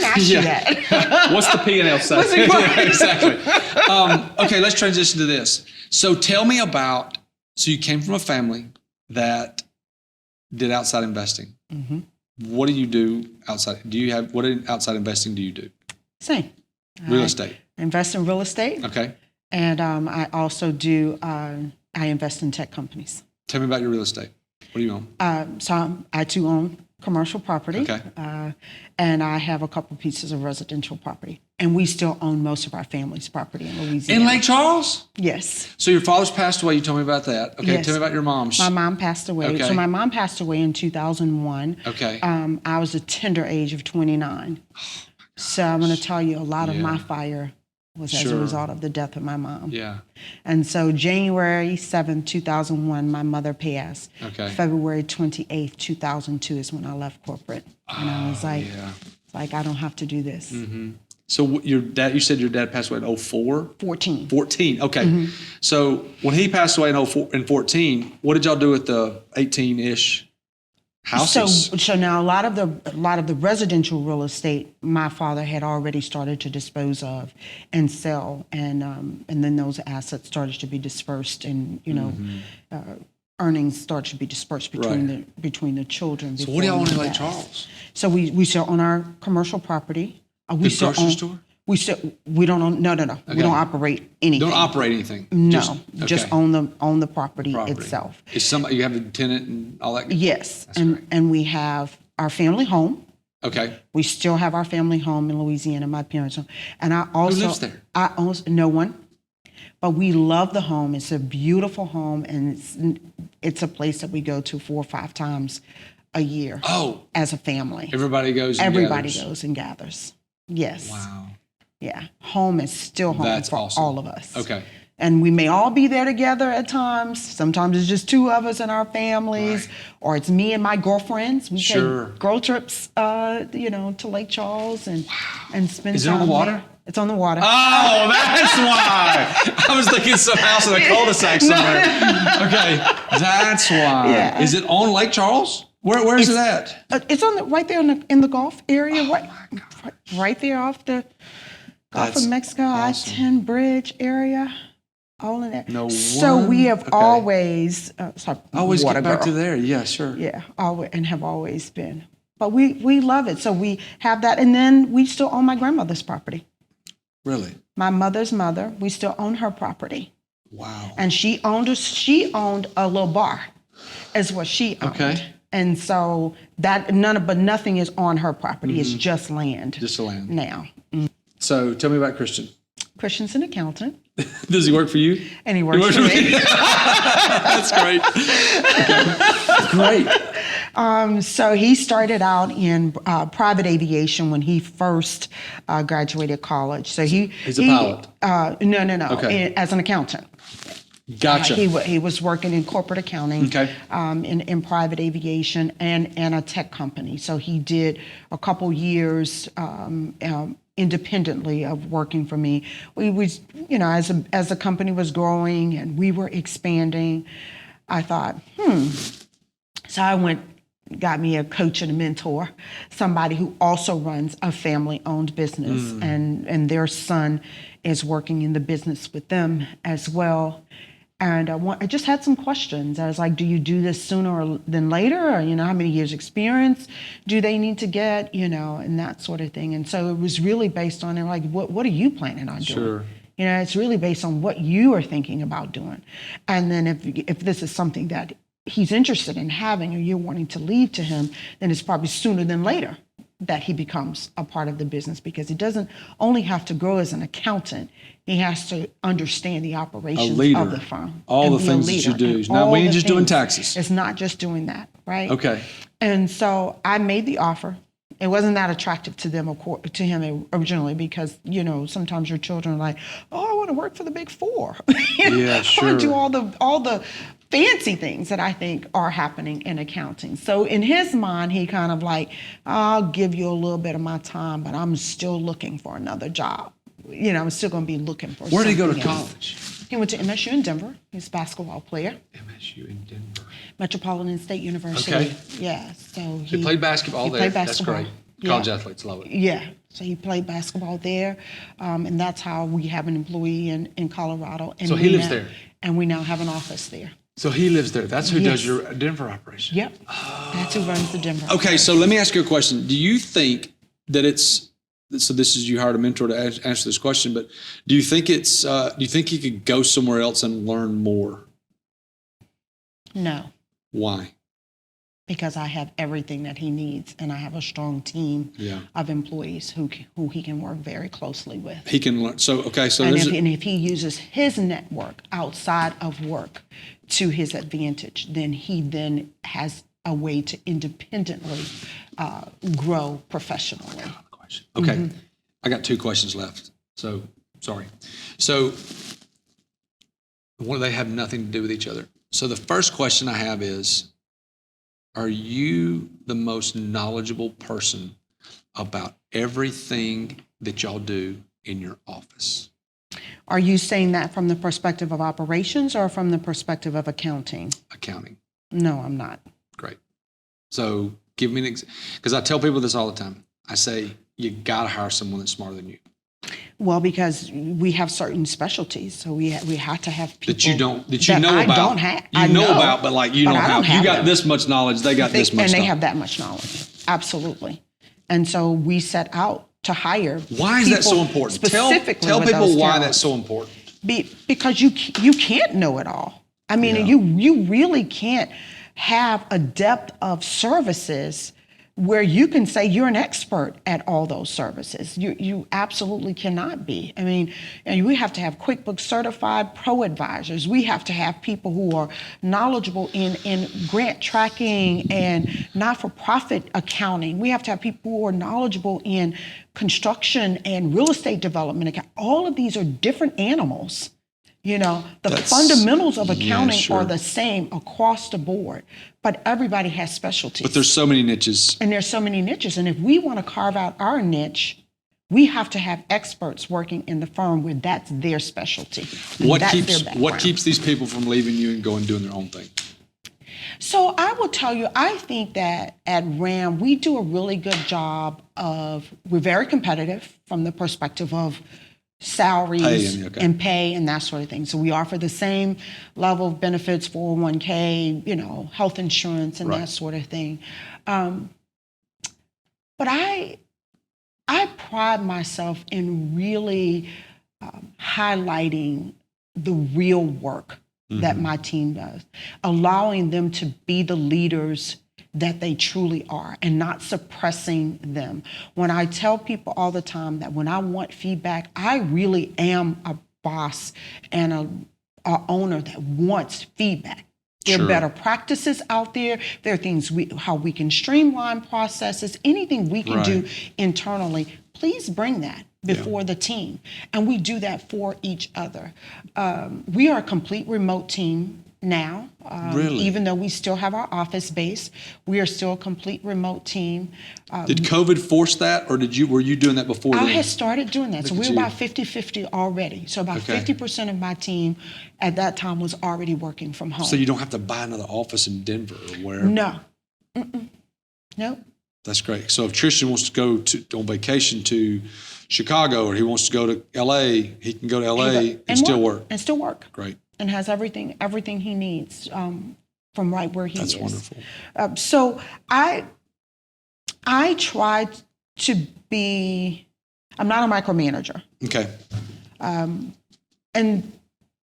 [SPEAKER 2] ask you that.
[SPEAKER 1] What's the P&L say? Yeah, exactly. Okay, let's transition to this. So tell me about. So you came from a family that did outside investing.
[SPEAKER 2] Mm-hmm.
[SPEAKER 1] What do you do outside? What outside investing do you do?
[SPEAKER 2] Same.
[SPEAKER 1] Real estate.
[SPEAKER 2] I invest in real estate.
[SPEAKER 1] Okay.
[SPEAKER 2] And I also do, I invest in tech companies.
[SPEAKER 1] Tell me about your real estate. What do you own?
[SPEAKER 2] So I too own commercial property.
[SPEAKER 1] Okay.
[SPEAKER 2] And I have a couple pieces of residential property. And we still own most of our family's property in Louisiana.
[SPEAKER 1] In Lake Charles?
[SPEAKER 2] Yes.
[SPEAKER 1] So your father's passed away. You told me about that. Okay.
[SPEAKER 2] Yes.
[SPEAKER 1] Tell me about your mom's.
[SPEAKER 2] My mom passed away.
[SPEAKER 1] Okay.
[SPEAKER 2] So my mom passed away in 2001.
[SPEAKER 1] Okay.
[SPEAKER 2] I was a tender age of 29. So I'm going to tell you, a lot of my fire was as a result of the death of my mom.
[SPEAKER 1] Yeah.
[SPEAKER 2] And so January 7th, 2001, my mother passed.
[SPEAKER 1] Okay.
[SPEAKER 2] February 28th, 2002 is when I left corporate. And I was like, it's like, I don't have to do this.
[SPEAKER 1] Mm-hmm. So you said your dad passed away in 04?
[SPEAKER 2] 14.
[SPEAKER 1] 14, okay. So when he passed away in 14, what did y'all do with the 18-ish houses?
[SPEAKER 2] So now a lot of the residential real estate my father had already started to dispose of and sell, and then those assets started to be dispersed, and earnings started to be dispersed between the children.
[SPEAKER 1] So what do y'all own in Lake Charles?
[SPEAKER 2] So we still own our commercial property. We
[SPEAKER 1] the grocery store?
[SPEAKER 2] We don't own. No. Okay. We don't operate anything.
[SPEAKER 1] Don't operate anything.
[SPEAKER 2] No, just own the property itself.
[SPEAKER 1] Is somebody you have a tenant and all that?
[SPEAKER 2] Yes,
[SPEAKER 1] great.
[SPEAKER 2] and we have our family home.
[SPEAKER 1] Okay.
[SPEAKER 2] We still have our family home in Louisiana, my parents' home, and I also
[SPEAKER 1] Who lives there?
[SPEAKER 2] I own no one, but we love the home. It's a beautiful home, and it's a place that we go to 4 or 5 times a year.
[SPEAKER 1] Oh,
[SPEAKER 2] as a family,
[SPEAKER 1] everybody goes.
[SPEAKER 2] Everybody goes and gathers. Yes.
[SPEAKER 1] Wow.
[SPEAKER 2] Yeah, home is still home
[SPEAKER 1] That's
[SPEAKER 2] for
[SPEAKER 1] awesome.
[SPEAKER 2] all of us.
[SPEAKER 1] Okay.
[SPEAKER 2] And we may all be there together at times. Sometimes it's just 2 of us in our families, or it's me and my girlfriends. We take girl trips, to Lake Charles and spend time.
[SPEAKER 1] Is it on the water?
[SPEAKER 2] There. It's on the water.
[SPEAKER 1] Oh, that's why. I was thinking some house in a cul-de-sac somewhere. Okay, that's why.
[SPEAKER 2] Yeah.
[SPEAKER 1] Is it on Lake Charles? Where is it at?
[SPEAKER 2] It's on right there in the Gulf area, right there off the Gulf of Mexico,
[SPEAKER 1] awesome.
[SPEAKER 2] I-10 bridge area. All in there.
[SPEAKER 1] So
[SPEAKER 2] we have always
[SPEAKER 1] always
[SPEAKER 2] water
[SPEAKER 1] get back
[SPEAKER 2] girl.
[SPEAKER 1] to there. Yeah, sure.
[SPEAKER 2] Yeah, always, and have always been. But we love it. So we have that, and then we still own my grandmother's property.
[SPEAKER 1] Really?
[SPEAKER 2] My mother's mother, we still own her property.
[SPEAKER 1] Wow.
[SPEAKER 2] And she owned a little bar, is what she owned.
[SPEAKER 1] Okay.
[SPEAKER 2] And so that nothing is on her property. It's just land.
[SPEAKER 1] Just the land.
[SPEAKER 2] Now.
[SPEAKER 1] So tell me about Christian.
[SPEAKER 2] Christian's an accountant.
[SPEAKER 1] Does he work for you?
[SPEAKER 2] And he works for me.
[SPEAKER 1] That's great. Okay. Great.
[SPEAKER 2] So he started out in private aviation when he first graduated college. So he's
[SPEAKER 1] a pilot?
[SPEAKER 2] No.
[SPEAKER 1] Okay.
[SPEAKER 2] As an accountant.
[SPEAKER 1] Gotcha.
[SPEAKER 2] He was working in corporate accounting,
[SPEAKER 1] Okay.
[SPEAKER 2] in private aviation and a tech company. So he did a couple years independently of working for me. We was, as the company was growing and we were expanding, I thought, So I got me a coach and a mentor, somebody who also runs a family-owned business, and their son is working in the business with them as well. And I just had some questions. I was like, do you do this sooner than later? Or, how many years experience do they need to get, and that sort of thing. And so it was really based on, like, what are you planning on doing?
[SPEAKER 1] Sure.
[SPEAKER 2] It's really based on what you are thinking about doing. And then if this is something that he's interested in having or you're wanting to leave to him, then it's probably sooner than later that he becomes a part of the business, because he doesn't only have to grow as an accountant. He has to understand the operations of the firm.
[SPEAKER 1] All the things that you do. We ain't just doing taxes.
[SPEAKER 2] It's not just doing that, right?
[SPEAKER 1] Okay.
[SPEAKER 2] And so I made the offer. It wasn't that attractive to him originally, because, sometimes your children are like, oh, I want to work for the Big Four.
[SPEAKER 1] Yeah, sure.
[SPEAKER 2] I want to do all the fancy things that I think are happening in accounting. So in his mind, he kind of like, I'll give you a little bit of my time, but I'm still looking for another job. I'm still going to be looking for
[SPEAKER 1] Where did he go to
[SPEAKER 2] else.
[SPEAKER 1] college?
[SPEAKER 2] He went to MSU in Denver. He's a basketball player.
[SPEAKER 1] MSU in Denver.
[SPEAKER 2] Metropolitan State University.
[SPEAKER 1] Okay.
[SPEAKER 2] Yeah. So
[SPEAKER 1] He played basketball there.
[SPEAKER 2] Played basketball.
[SPEAKER 1] That's great. College athletes love it.
[SPEAKER 2] Yeah. So he played basketball there. And that's how we have an employee in Colorado. And
[SPEAKER 1] So he lives there?
[SPEAKER 2] And we now have an office there.
[SPEAKER 1] So he lives there. That's who does
[SPEAKER 2] Yes.
[SPEAKER 1] your Denver operation.
[SPEAKER 2] Yep. That's who runs the Denver.
[SPEAKER 1] Okay, so let me ask you a question. Do you think that so this is, you hired a mentor to answer this question, but do you think do you think he could go somewhere else and learn more?
[SPEAKER 2] No,
[SPEAKER 1] Why?
[SPEAKER 2] because I have everything that he needs, and I have a strong team of employees who he can work very closely with.
[SPEAKER 1] He can learn. So, okay, so
[SPEAKER 2] And if he uses his network outside of work to his advantage, then he then has a way to independently grow professionally.
[SPEAKER 1] Okay, I got 2 questions left. So, sorry. So, they have nothing to do with each other. So the first question I have is, are you the most knowledgeable person about everything that y'all do in your office?
[SPEAKER 2] Are you saying that from the perspective of operations or from the perspective of accounting?
[SPEAKER 1] Accounting.
[SPEAKER 2] No, I'm not.
[SPEAKER 1] Great. So give me an example, because I tell people this all the time. I say, you got to hire someone that's smarter than you.
[SPEAKER 2] Well, because we have certain specialties, so we have to have people
[SPEAKER 1] that you know about.
[SPEAKER 2] I don't have.
[SPEAKER 1] You know about, but like you don't have. You got
[SPEAKER 2] them.
[SPEAKER 1] this much knowledge. They got this much.
[SPEAKER 2] And they have that much knowledge. Absolutely. And so we set out to hire.
[SPEAKER 1] Why is that so important? Tell people why that's so important.
[SPEAKER 2] Because you can't know it all. I mean, you really can't have a depth of services where you can say you're an expert at all those services. You absolutely cannot be. I mean, and we have to have QuickBooks certified pro advisors. We have to have people who are knowledgeable in grant tracking and not-for-profit accounting. We have to have people who are knowledgeable in construction and real estate development. All of these are different animals. You know, the fundamentals of accounting are the same across the board, but everybody has specialties.
[SPEAKER 1] But there's so many niches.
[SPEAKER 2] And there's so many niches. And if we want to carve out our niche, we have to have experts working in the firm where that's their specialty.
[SPEAKER 1] What keeps these people from leaving you and going and doing their own thing?
[SPEAKER 2] So I will tell you, I think that at RAM, we do a really good job we're very competitive from the perspective of salaries and pay and that sort of thing. So we offer the same level of benefits, 401k, health insurance and that sort of thing. But I pride myself in really highlighting the real work that my team does, allowing them to be the leaders that they truly are and not suppressing them. When I tell people all the time that when I want feedback, I really am a boss and a owner that wants feedback. There are better practices out there. There are things how we can streamline processes, anything we can do internally. Please bring that before the team. And we do that for each other. We are a complete remote team now. Really? Even though we still have our office base, we are still a complete remote team.
[SPEAKER 1] Did COVID force that, or were you doing that before?
[SPEAKER 2] I had started doing that. So we were about 50-50 already. So about 50% of my team at that time was already working from home.
[SPEAKER 1] So you don't have to buy another office in Denver or where?
[SPEAKER 2] No. Nope.
[SPEAKER 1] That's great. So if Tristan wants to go on vacation to Chicago, or he wants to go to LA, he can go to LA and still work.
[SPEAKER 2] And still work.
[SPEAKER 1] Great.
[SPEAKER 2] And has everything he needs from right where he is.
[SPEAKER 1] That's wonderful.
[SPEAKER 2] So I try to be, I'm not a micromanager.
[SPEAKER 1] Okay.
[SPEAKER 2] And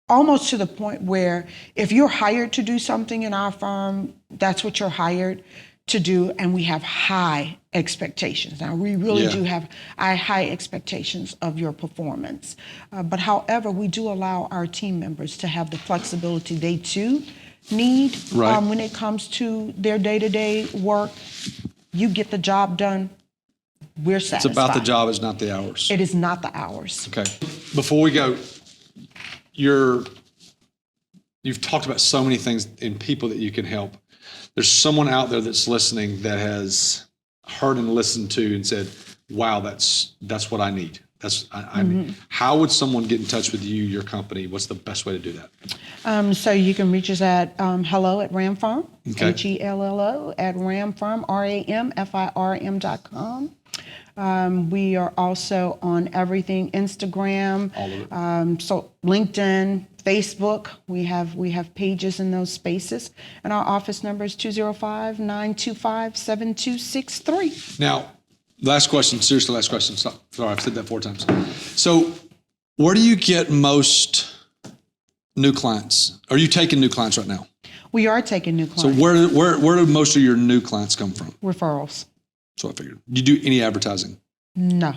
[SPEAKER 2] almost to the point where if you're hired to do something in our firm, that's what you're hired to do, and we have high expectations. Now, we really do have high expectations of your performance. But however, we do allow our team members to have the flexibility they too need when it comes to their day-to-day work. You get the job done, we're satisfied.
[SPEAKER 1] It's about the job, it's not the hours.
[SPEAKER 2] It is not the hours.
[SPEAKER 1] Okay. Before we go, you've talked about so many things and people that you can help. There's someone out there that's listening that has heard and listened to and said, wow, that's what I need. How would someone get in touch with you, your company? What's the best way to do that?
[SPEAKER 2] So you can reach us at hello@ramfirm,
[SPEAKER 1] Okay.
[SPEAKER 2] HELLO @ramfirm, RAMFIRM.com. We are also on everything, Instagram,
[SPEAKER 1] All of it.
[SPEAKER 2] So LinkedIn, Facebook. We have pages in those spaces. And our office number is 205-925-7263.
[SPEAKER 1] Now, last question, seriously, last question. Sorry, I've said that 4 times. So where do you get most new clients? Are you taking new clients right now?
[SPEAKER 2] We are taking new
[SPEAKER 1] So
[SPEAKER 2] clients.
[SPEAKER 1] where do most of your new clients come from?
[SPEAKER 2] Referrals.
[SPEAKER 1] So I figured. Do you do any advertising?
[SPEAKER 2] No.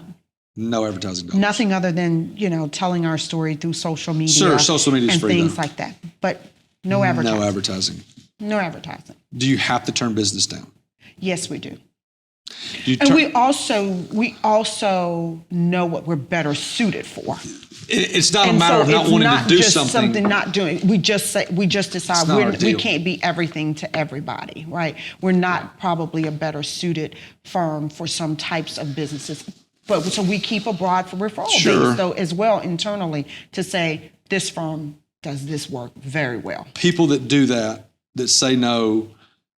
[SPEAKER 1] No advertising dollars.
[SPEAKER 2] Nothing other than, telling our story through social media.
[SPEAKER 1] Sure, social media is
[SPEAKER 2] and
[SPEAKER 1] free,
[SPEAKER 2] things
[SPEAKER 1] though.
[SPEAKER 2] like that. But no advertising.
[SPEAKER 1] No advertising.
[SPEAKER 2] No advertising.
[SPEAKER 1] Do you have to turn business down?
[SPEAKER 2] Yes, we do.
[SPEAKER 1] Do you
[SPEAKER 2] And we also know what we're better suited for.
[SPEAKER 1] It's not a
[SPEAKER 2] And
[SPEAKER 1] matter
[SPEAKER 2] so
[SPEAKER 1] of not
[SPEAKER 2] it's
[SPEAKER 1] wanting
[SPEAKER 2] not
[SPEAKER 1] to do
[SPEAKER 2] just
[SPEAKER 1] something.
[SPEAKER 2] not doing. We just decide
[SPEAKER 1] not our
[SPEAKER 2] we
[SPEAKER 1] deal.
[SPEAKER 2] can't be everything to everybody, right? We're not probably a better suited firm for some types of businesses. But so we keep a broad referral
[SPEAKER 1] Sure.
[SPEAKER 2] base though as well internally to say this firm does this work very well.
[SPEAKER 1] People that do that say no,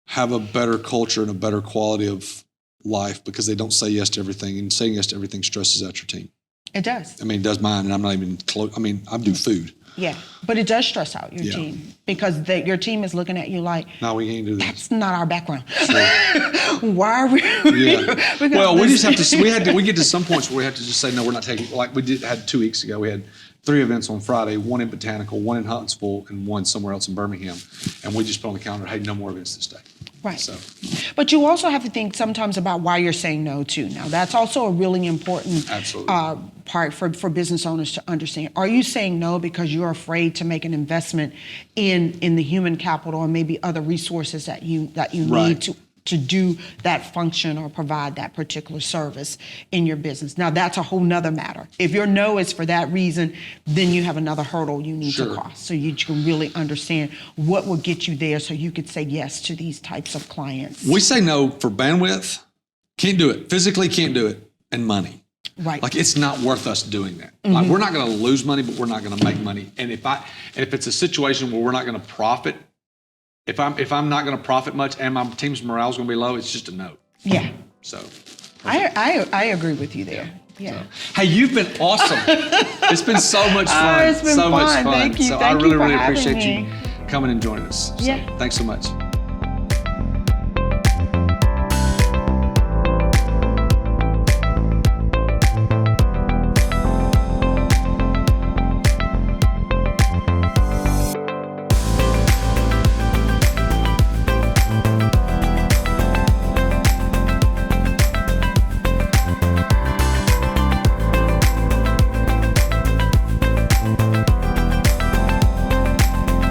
[SPEAKER 1] have a better culture and a better quality of life because they don't say yes to everything. And saying yes to everything stresses out your team.
[SPEAKER 2] It does.
[SPEAKER 1] I mean, it does mine, and I'm not even close. I mean, I do food.
[SPEAKER 2] Yeah, but it does stress out your team because your team is looking at you like,
[SPEAKER 1] No, we can't do this.
[SPEAKER 2] that's not our background.
[SPEAKER 1] Sure.
[SPEAKER 2] Why are we?
[SPEAKER 1] Yeah.
[SPEAKER 2] Because
[SPEAKER 1] Well, we
[SPEAKER 2] this-
[SPEAKER 1] just have to. We get to some points where we have to just say no. We're not taking. Like we had 2 weeks ago. We had 3 events on Friday. 1 in Botanical, 1 in Huntsville, and 1 somewhere else in Birmingham. And we just put on the calendar, hey, no more events this day.
[SPEAKER 2] Right.
[SPEAKER 1] So,
[SPEAKER 2] But you also have to think sometimes about why you're saying no too. Now, that's also a really important
[SPEAKER 1] Absolutely.
[SPEAKER 2] part for business owners to understand. Are you saying no because you're afraid to make an investment in the human capital or maybe other resources that you
[SPEAKER 1] Right.
[SPEAKER 2] need to do that function or provide that particular service in your business? Now, that's a whole nother matter. If your no is for that reason, then you have another hurdle you need to
[SPEAKER 1] Sure.
[SPEAKER 2] cross. So you can really understand what will get you there so you could say yes to these types of clients.
[SPEAKER 1] we say no for bandwidth. Can't do it. Physically can't do it. And money.
[SPEAKER 2] Right.
[SPEAKER 1] Like it's not worth us doing that. Like we're not going to lose money, but we're not going to make money. And if it's a situation where we're not going to profit, if I'm not going to profit much and my team's morale is going to be low, it's just a no.
[SPEAKER 2] Yeah.
[SPEAKER 1] So,
[SPEAKER 2] I agree with you there. Yeah.
[SPEAKER 1] hey, you've been awesome. It's been so much fun.
[SPEAKER 2] It's been
[SPEAKER 1] so much
[SPEAKER 2] fun.
[SPEAKER 1] fun.
[SPEAKER 2] Thank you.
[SPEAKER 1] So
[SPEAKER 2] Thank
[SPEAKER 1] I
[SPEAKER 2] you
[SPEAKER 1] really,
[SPEAKER 2] for
[SPEAKER 1] really
[SPEAKER 2] having
[SPEAKER 1] appreciate
[SPEAKER 2] me.
[SPEAKER 1] you coming and joining us. So,
[SPEAKER 2] Yeah.
[SPEAKER 1] thanks so much.